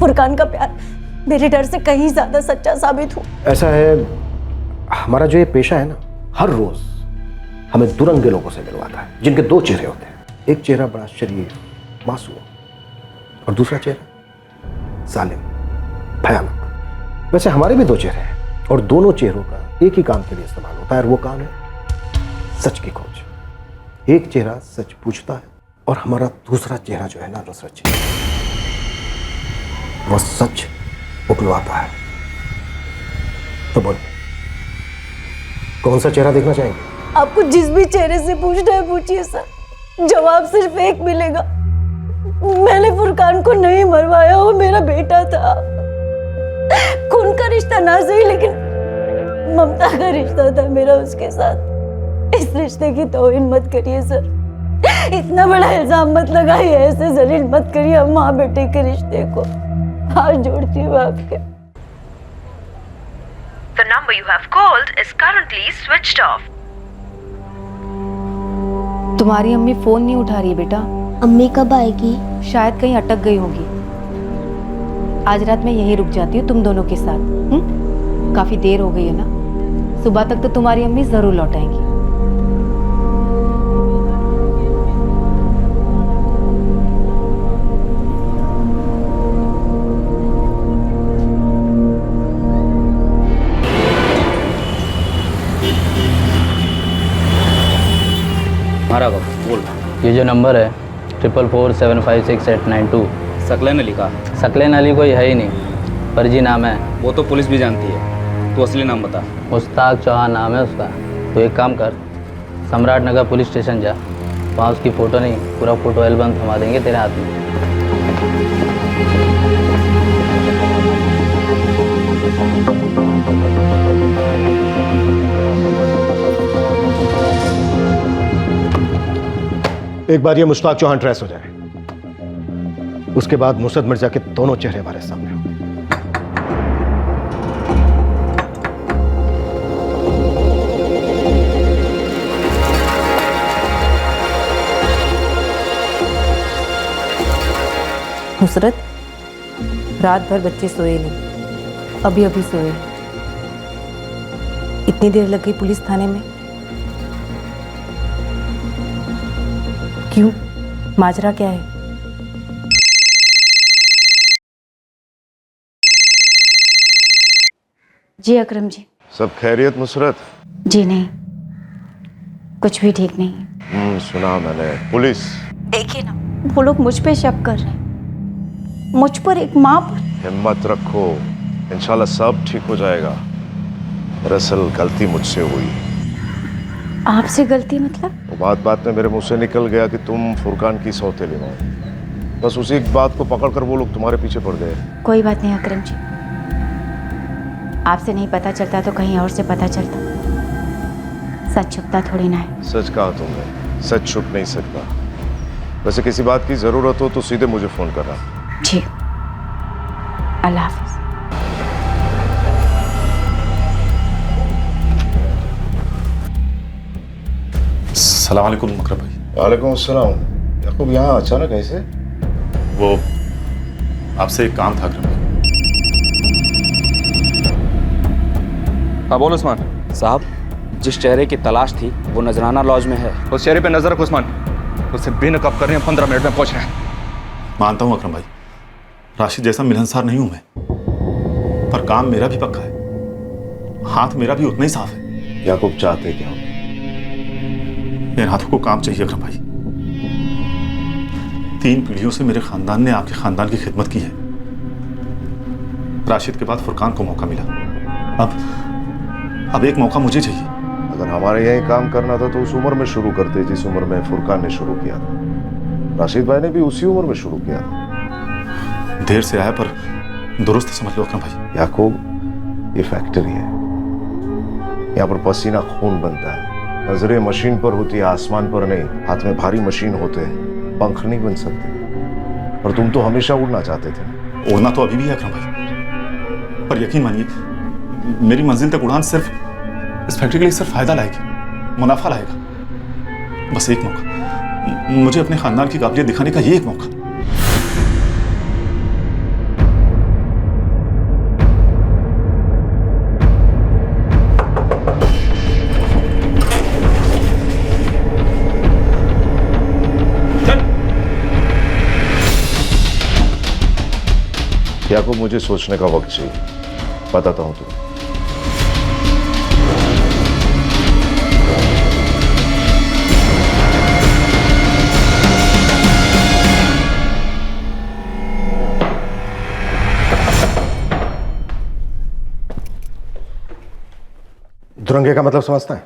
फुरकान का प्यार मेरे डर से कहीं ज्यादा सच्चा साबित हुआ। ऐसा है, हमारा जो ये पेशा है ना, हर रोज हमें दुरंगे लोगों से मिलवाता है जिनके 2 चेहरे होते हैं। एक चेहरा बड़ा शरीफ, मासूम, और दूसरा चेहरा जालिम, भयानक। वैसे हमारे भी 2 चेहरे हैं और दोनों चेहरों का एक ही काम के लिए इस्तेमाल होता है, और वो काम है सच की खोज। एक चेहरा सच पूछता है और हमारा दूसरा चेहरा जो है ना नुसरत जी, वो सच उगलवाता है। तो बोलिए, कौन सा चेहरा देखना चाहेंगे? आपको जिस भी चेहरे से पूछना है पूछिए सर, जवाब सिर्फ एक मिलेगा। मैंने फुरकान को नहीं मरवाया, वो मेरा बेटा था। खून का रिश्ता ना सही, लेकिन ममता का रिश्ता था मेरा उसके साथ। इस रिश्ते की तौहीन मत करिए सर, इतना बड़ा इल्जाम मत लगाइए, ऐसे जलील मत करिए हम माँ बेटे के रिश्ते को। हाथ जोड़ती हूँ आपके। The number you have called is currently switched off. तुम्हारी अम्मी फोन नहीं उठा रही बेटा। अम्मी कब आएगी? शायद कहीं अटक गई होगी। आज रात मैं यहीं रुक जाती हूँ तुम दोनों के साथ। काफी देर हो गई है ना, सुबह तक तो तुम्हारी अम्मी जरूर लौट आएंगी। हमारा वक्त बोल। ये जो नंबर है 4447568892 सकले ने लिखा। सकलेन अली कोई है ही नहीं, फर्जी नाम है। वो तो पुलिस भी जानती है, तो असली नाम बता। मुश्ताक चौहान नाम है उसका। तो एक काम कर, सम्राट नगर पुलिस स्टेशन जा, वहाँ उसकी फ़ोटो नहीं पूरा फ़ोटो एल्बम थमा देंगे तेरे हाथ में। एक बार ये मुश्ताक चौहान ट्रेस हो जाए, उसके बाद मुसद मिर्जा के दोनों चेहरे हमारे सामने होंगे। नुसरत, रात भर बच्चे सोए नहीं, अभी अभी सोए। इतनी देर लग गई पुलिस थाने में? क्यों, माजरा क्या है? जी अकरम जी। सब खैरियत नुसरत? जी नहीं, कुछ भी ठीक नहीं। सुना मैंने। पुलिस? देखिए ना, वो लोग मुझ पे शक कर रहे हैं, मुझ पर, एक माँ पर। हिम्मत रखो, इंशाल्लाह सब ठीक हो जाएगा। दरअसल गलती मुझसे हुई। आपसे गलती मतलब? वो बात में मेरे मुंह से निकल गया कि तुम फुरकान की सौतेली हो। बस उसी बात को पकड़कर वो लोग तुम्हारे पीछे पड़ गए। कोई बात नहीं अकरम जी, आपसे नहीं पता चलता तो कहीं और से पता चलता। सच छुपता थोड़ी ना है। सच कहा तुमने, सच छुप नहीं सकता। वैसे किसी बात की जरूरत हो तो सीधे मुझे फोन करना। ठीक, अल्लाह हाफिज। अस्सलाम वालेकुम मकरम भाई। वालेकुम अस्सलाम। याकूब यहाँ अचानक ऐसे? वो आपसे एक काम था अकरम भाई। हाँ बोल उस्मान। साहब, जिस चेहरे की तलाश थी वो नजराना लॉज में है। उस चेहरे पे नजर रखो उस्मान, उससे बेनकाब करने हम 15 मिनट में पहुंच रहे हैं। मानता हूँ अकरम भाई, राशिद जैसा मिलनसार नहीं हूं मैं, पर काम मेरा भी पक्का है, हाथ मेरा भी उतना ही साफ है। याकूब चाहते क्या हो? मेरे हाथों को काम चाहिए अकरम भाई। 3 पीढ़ियों से मेरे खानदान ने आपके खानदान की खिदमत की है। राशिद के बाद फुरकान को मौका मिला, अब एक मौका मुझे चाहिए। अगर हमारे यही काम करना था तो उस उम्र में शुरू करते जिस उम्र में फुरकान ने शुरू किया था। राशिद भाई ने भी उसी उम्र में शुरू किया था। देर से आया पर दुरुस्त समझ लो अकरम भाई। याकूब, ये फैक्ट्री है, यहाँ पर पसीना खून बनता है। नजरें मशीन पर होती है, आसमान पर नहीं। हाथ में भारी मशीन होते हैं, पंख नहीं बन सकते। और तुम तो हमेशा उड़ना चाहते थे। उड़ना तो अभी भी है अकरम भाई, पर यकीन मानिए मेरी मंजिल तक उड़ान सिर्फ इस फैक्ट्री के लिए सिर्फ फायदा लाएगी, मुनाफा लाएगा। बस एक मौका, मुझे अपने खानदान की काबिलियत दिखाने का ये एक मौका। याकूब, मुझे सोचने का वक्त चाहिए, बताता हूं तुम्हें। दुरंगे का मतलब समझता है?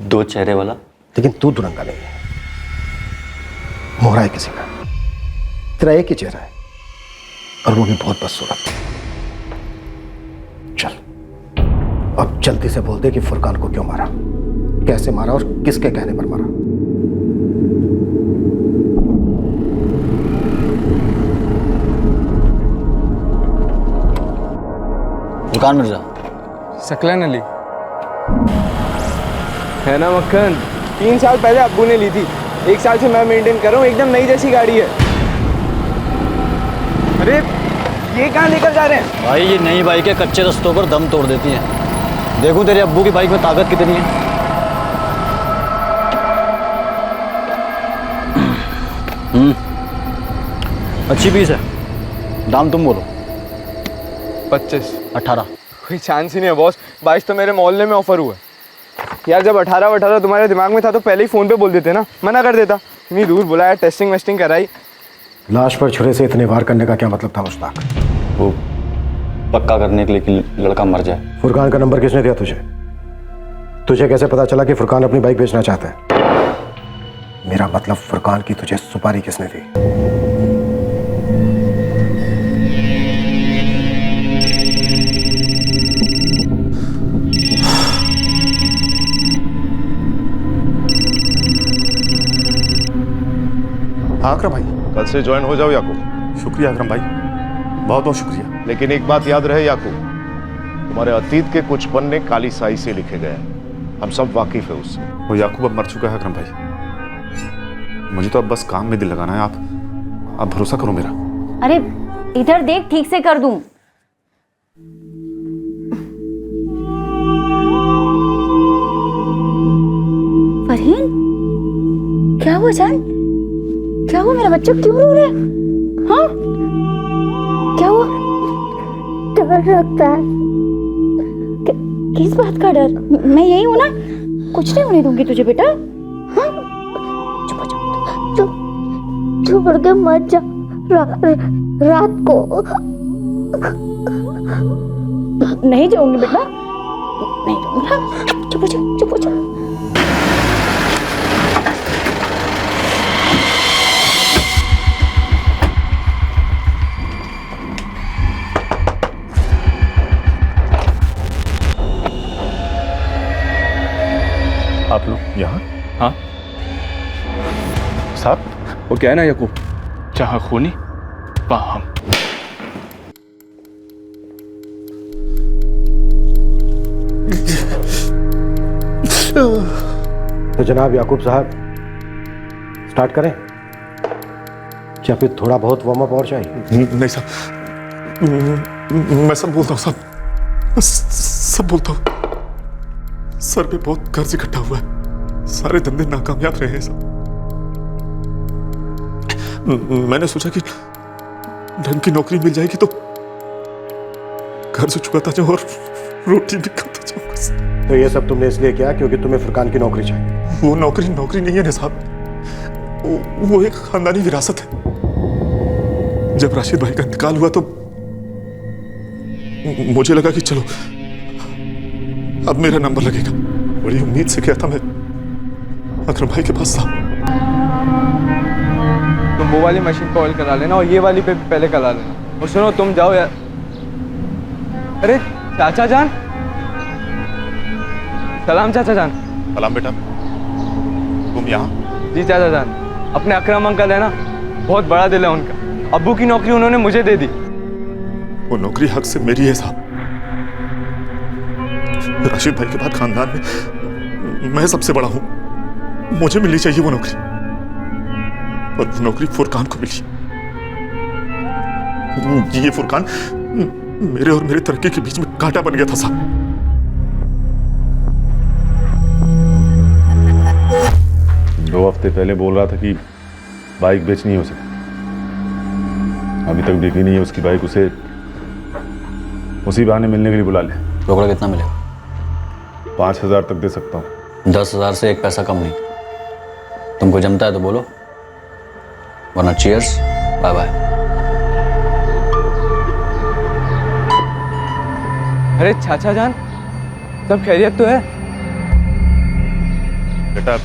दो चेहरे वाला। लेकिन तू दुरंगा नहीं है, मोहरा है किसी का। तेरा एक ही चेहरा है और वो भी बहुत बदसूरत। चल, अब जल्दी से बोल दे कि फुरकान को क्यों मारा, कैसे मारा और किसके कहने पर मारा। फुरकान मिर्जा। सकलन अली है ना मक्खन? 3 साल पहले अब्बू ने ली थी, 1 साल से मैं मेंटेन कर रहा हूँ, एकदम नई जैसी गाड़ी है। अरे ये कहाँ लेकर जा रहे हैं? भाई ये नई बाइकें कच्चे रास्तों पर दम तोड़ देती हैं। देखो तेरे अब्बू की बाइक में ताकत कितनी है। अच्छी पीस है। दाम तुम बोलो। 25, 18। कोई चांस ही नहीं है बॉस, 22 तो मेरे मोहल्ले में ऑफर हुआ है। यार जब 18 तुम्हारे दिमाग में था तो पहले ही फ़ोन पे बोल देते ना, मना कर देता। इतनी दूर बुलाया, टेस्टिंग वेस्टिंग कराई। लाश पर छुरे से इतने वार करने का क्या मतलब था मुश्ताक? वो पक्का करने के लिए कि लड़का मर जाए। फुरकान का नंबर किसने दिया तुझे? तुझे कैसे पता चला कि फुरकान अपनी बाइक बेचना चाहता है? मेरा मतलब फुरकान की तुझे सुपारी किसने दी? अकरम भाई, कल से ज्वाइन हो जाओ याकूब। शुक्रिया अकरम भाई, बहुत बहुत शुक्रिया। लेकिन एक बात याद रहे याकूब, तुम्हारे अतीत के कुछ पन्ने काली स्याही से लिखे गए हैं, हम सब वाकिफ है उससे। वो याकूब अब मर चुका है अकरम भाई, मुझे तो अब बस काम में दिल लगाना है। आप भरोसा करो मेरा। अरे इधर देख, ठीक से कर दूं। फरहीन, क्या हुआ जान? क्या हुआ? मेरा बच्चा क्यों रो रहा है? हाँ क्या हुआ? डर लगता है। किस बात का डर? मैं यही हूं ना, कुछ नहीं होने दूंगी तुझे बेटा। हाँ चुप हो जा, छोड़ के मत जा रात को। नहीं जाऊंगी बेटा, नहीं जाऊंगी। चुप हो जा, चुप हो जा। आप लोग यहाँ? हाँ साहब, वो क्या है ना याकूब, जहाँ खूनी वहाँ हम। तो जनाब याकूब साहब, स्टार्ट करें या फिर थोड़ा बहुत वार्म अप और चाहिए? नहीं साहब, मैं सब बोलता हूँ साहब, सब बोलता हूँ। सर पे बहुत कर्ज इकट्ठा हुआ है, सारे धंधे नाकामयाब रहे हैं साहब। मैंने सोचा कि ढंग की नौकरी मिल जाएगी तो कर्ज चुकाता जाऊं और रोटी भी खाता जाऊंगा। तो ये सब तुमने इसलिए किया क्योंकि तुम्हें फुरकान की नौकरी चाहिए? वो नौकरी नहीं है ना साहब, वो एक खानदानी विरासत है। जब राशिद भाई का इंतकाल हुआ तो मुझे लगा कि चलो अब मेरा नंबर लगेगा। बड़ी उम्मीद से गया था मैं अकरम भाई के पास था। तुम वो वाली मशीन पे ऑयल करा लेना और ये वाली पे पहले करा लेना। और सुनो, तुम जाओ यार। अरे चाचा जान, सलाम चाचा जान। सलाम बेटा, तुम यहाँ? जी चाचा जान, अपने अकरम अंकल है ना, बहुत बड़ा दिल है उनका। अब्बू की नौकरी उन्होंने मुझे दे दी। वो नौकरी हक से मेरी है साहब। राशिद भाई के बाद खानदान में मैं सबसे बड़ा हूं, मुझे मिलनी चाहिए वो नौकरी। और वो नौकरी फुरकान को मिली। ये फुरकान मेरे और मेरे तरक्की के बीच में कांटा बन गया था साहब। 2 हफ्ते पहले बोल रहा था कि बाइक बेचनी हो सकती, अभी तक बिकी नहीं है उसकी बाइक। उसे उसी बहाने मिलने के लिए बुला ले। रोकड़ा कितना मिलेगा? 5000 तक दे सकता हूँ। 10,000 से 1 पैसा कम नहीं। तुमको जमता है तो बोलो, वरना चीयर्स, बाय बाय। अरे चाचा जान, सब खैरियत तो है? बेटा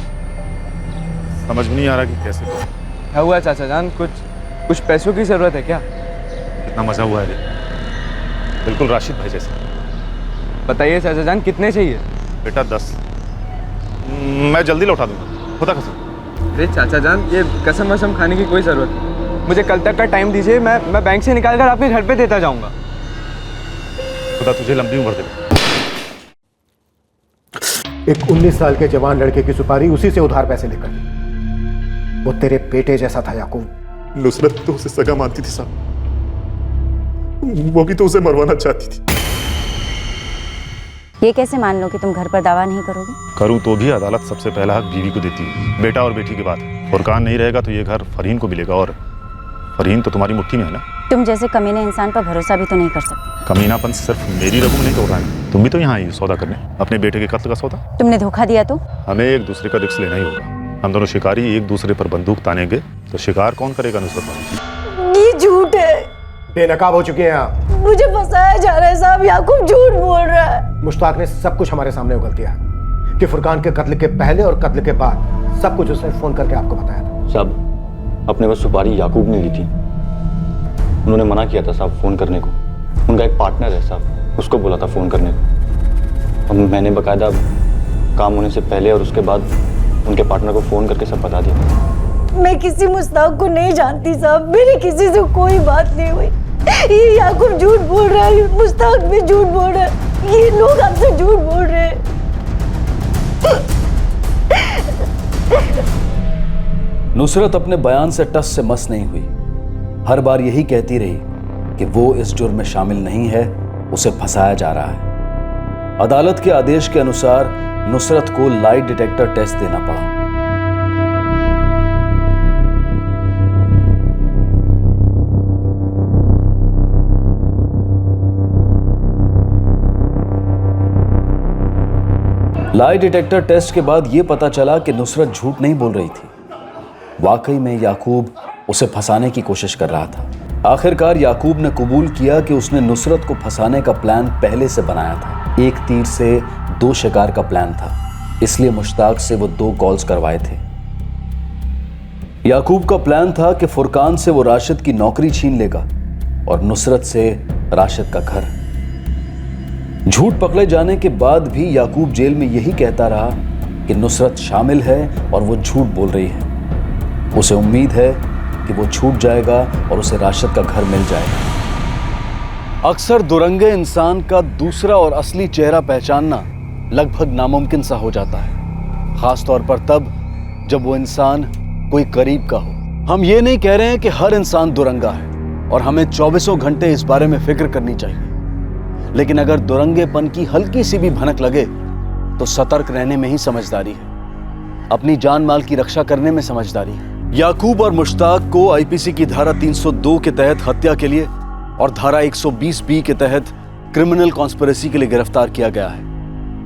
समझ में नहीं आ रहा कि कैसे। क्या हुआ चाचा जान? कुछ पैसों की जरूरत है क्या? कितना मजा हुआ है, बिल्कुल राशिद भाई जैसे। बताइए चाचा जान, कितने चाहिए? बेटा 10। मैं जल्दी लौटा दूंगा, खुदा कसम। अरे चाचा जान, ये कसम वसम खाने की कोई ज़रूरत नहीं। मुझे कल तक का टाइम दीजिए, मैं बैंक से निकाल कर आपके घर पे देता जाऊंगा। खुदा तुझे लंबी उम्र दे। एक 19 साल के जवान लड़के की सुपारी उसी से उधार पैसे लेकर दी। वो तेरे बेटे जैसा था याकूब। नुसरत तो उसे सगा मानती थी साहब, वो भी तो उसे मरवाना चाहती थी। ये कैसे मान लो कि तुम घर पर दावा नहीं करोगे? करूं तो भी अदालत सबसे पहला हक बीवी को देती है। बेटा और बेटी के बाद फुरकान नहीं रहेगा तो ये घर फरहीन को मिलेगा, और फरहीन तो तुम्हारी मुट्ठी में है ना। तुम जैसे कमीने इंसान पर भरोसा भी तो नहीं कर सकते। कमीनापन सिर्फ मेरी रगू नहीं तोड़ रहा है, तुम भी तो यहाँ आई सौदा करने, अपने बेटे के कत्ल का सौदा। तुमने धोखा दिया तो? हमें एक दूसरे का रिस्क लेना ही होगा। हम दोनों शिकारी एक दूसरे पर बंदूक तानेंगे तो शिकार कौन करेगा नुसरत? ये झूठ है। बेनकाब हो चुके हैं आप। मुझे फंसाया जा रहा है साहब, याकूब झूठ बोल रहा है। मुश्ताक ने सब कुछ हमारे सामने उगल दिया कि फुरकान के कत्ल के पहले और कत्ल के बाद सब कुछ उसने फोन करके आपको बताया था। साहब अपने बस सुपारी याकूब ने ली थी, उन्होंने मना किया था साहब फोन करने को। उनका एक पार्टनर है साहब, उसको बोला था फोन करने को। अब मैंने बाकायदा काम होने से पहले और उसके बाद उनके पार्टनर को फोन करके सब बता दिया। मैं किसी मुश्ताक को नहीं जानती साहब, मेरी किसी से कोई बात नहीं हुई। ये याकूब झूठ बोल रहा है, मुश्ताक भी झूठ बोल रहा है, ये लोग आपसे झूठ बोल रहे हैं। नुसरत अपने बयान से टस से मस नहीं हुई। हर बार यही कहती रही कि वो इस जुर्म में शामिल नहीं है, उसे फंसाया जा रहा है। अदालत के आदेश के अनुसार नुसरत को लाई डिटेक्टर टेस्ट देना पड़ा। लाई डिटेक्टर टेस्ट के बाद यह पता चला कि नुसरत झूठ नहीं बोल रही थी। वाकई में याकूब उसे फंसाने की कोशिश कर रहा था। आखिरकार याकूब ने कबूल किया कि उसने नुसरत को फंसाने का प्लान पहले से बनाया था। एक तीर से दो शिकार का प्लान था, इसलिए मुश्ताक से वो 2 कॉल्स करवाए थे। याकूब का प्लान था कि फुरकान से वो राशिद की नौकरी छीन लेगा और नुसरत से राशिद का घर। झूठ पकड़े जाने के बाद भी याकूब जेल में यही कहता रहा कि नुसरत शामिल है और वो झूठ बोल रही है। उसे उम्मीद है कि वो छूट जाएगा और उसे राशिद का घर मिल जाएगा। अक्सर दुरंगे इंसान का दूसरा और असली चेहरा पहचानना लगभग नामुमकिन सा हो जाता है, खास तौर पर तब जब वो इंसान कोई करीब का हो। हम ये नहीं कह रहे हैं कि हर इंसान दुरंगा है और हमें 24 घंटे इस बारे में फिक्र करनी चाहिए, लेकिन अगर दुरंगेपन की हल्की सी भी भनक लगे तो सतर्क रहने में ही समझदारी है, अपनी जान माल की रक्षा करने में समझदारी है। याकूब और मुश्ताक को आईपीसी की धारा 302 के तहत हत्या के लिए और धारा 120B के तहत क्रिमिनल कॉन्स्पिरेसी के लिए गिरफ्तार किया गया है।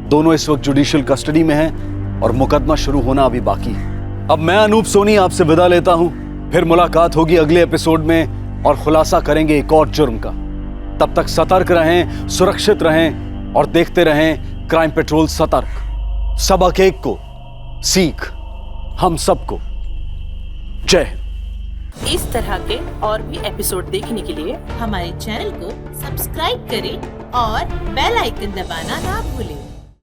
दोनों इस वक्त जुडिशियल कस्टडी में हैं और मुकदमा शुरू होना अभी बाकी है। अब मैं अनूप सोनी आपसे विदा लेता हूं, फिर मुलाकात होगी अगले एपिसोड में और खुलासा करेंगे एक और जुर्म का। तब तक सतर्क रहें, सुरक्षित रहें और देखते रहें क्राइम पेट्रोल सतर्क। सबक एक को सीख हम सबको। जय हिंद। इस तरह के और भी एपिसोड देखने के लिए हमारे चैनल को सब्सक्राइब करें और बेल आइकन दबाना ना भूलें।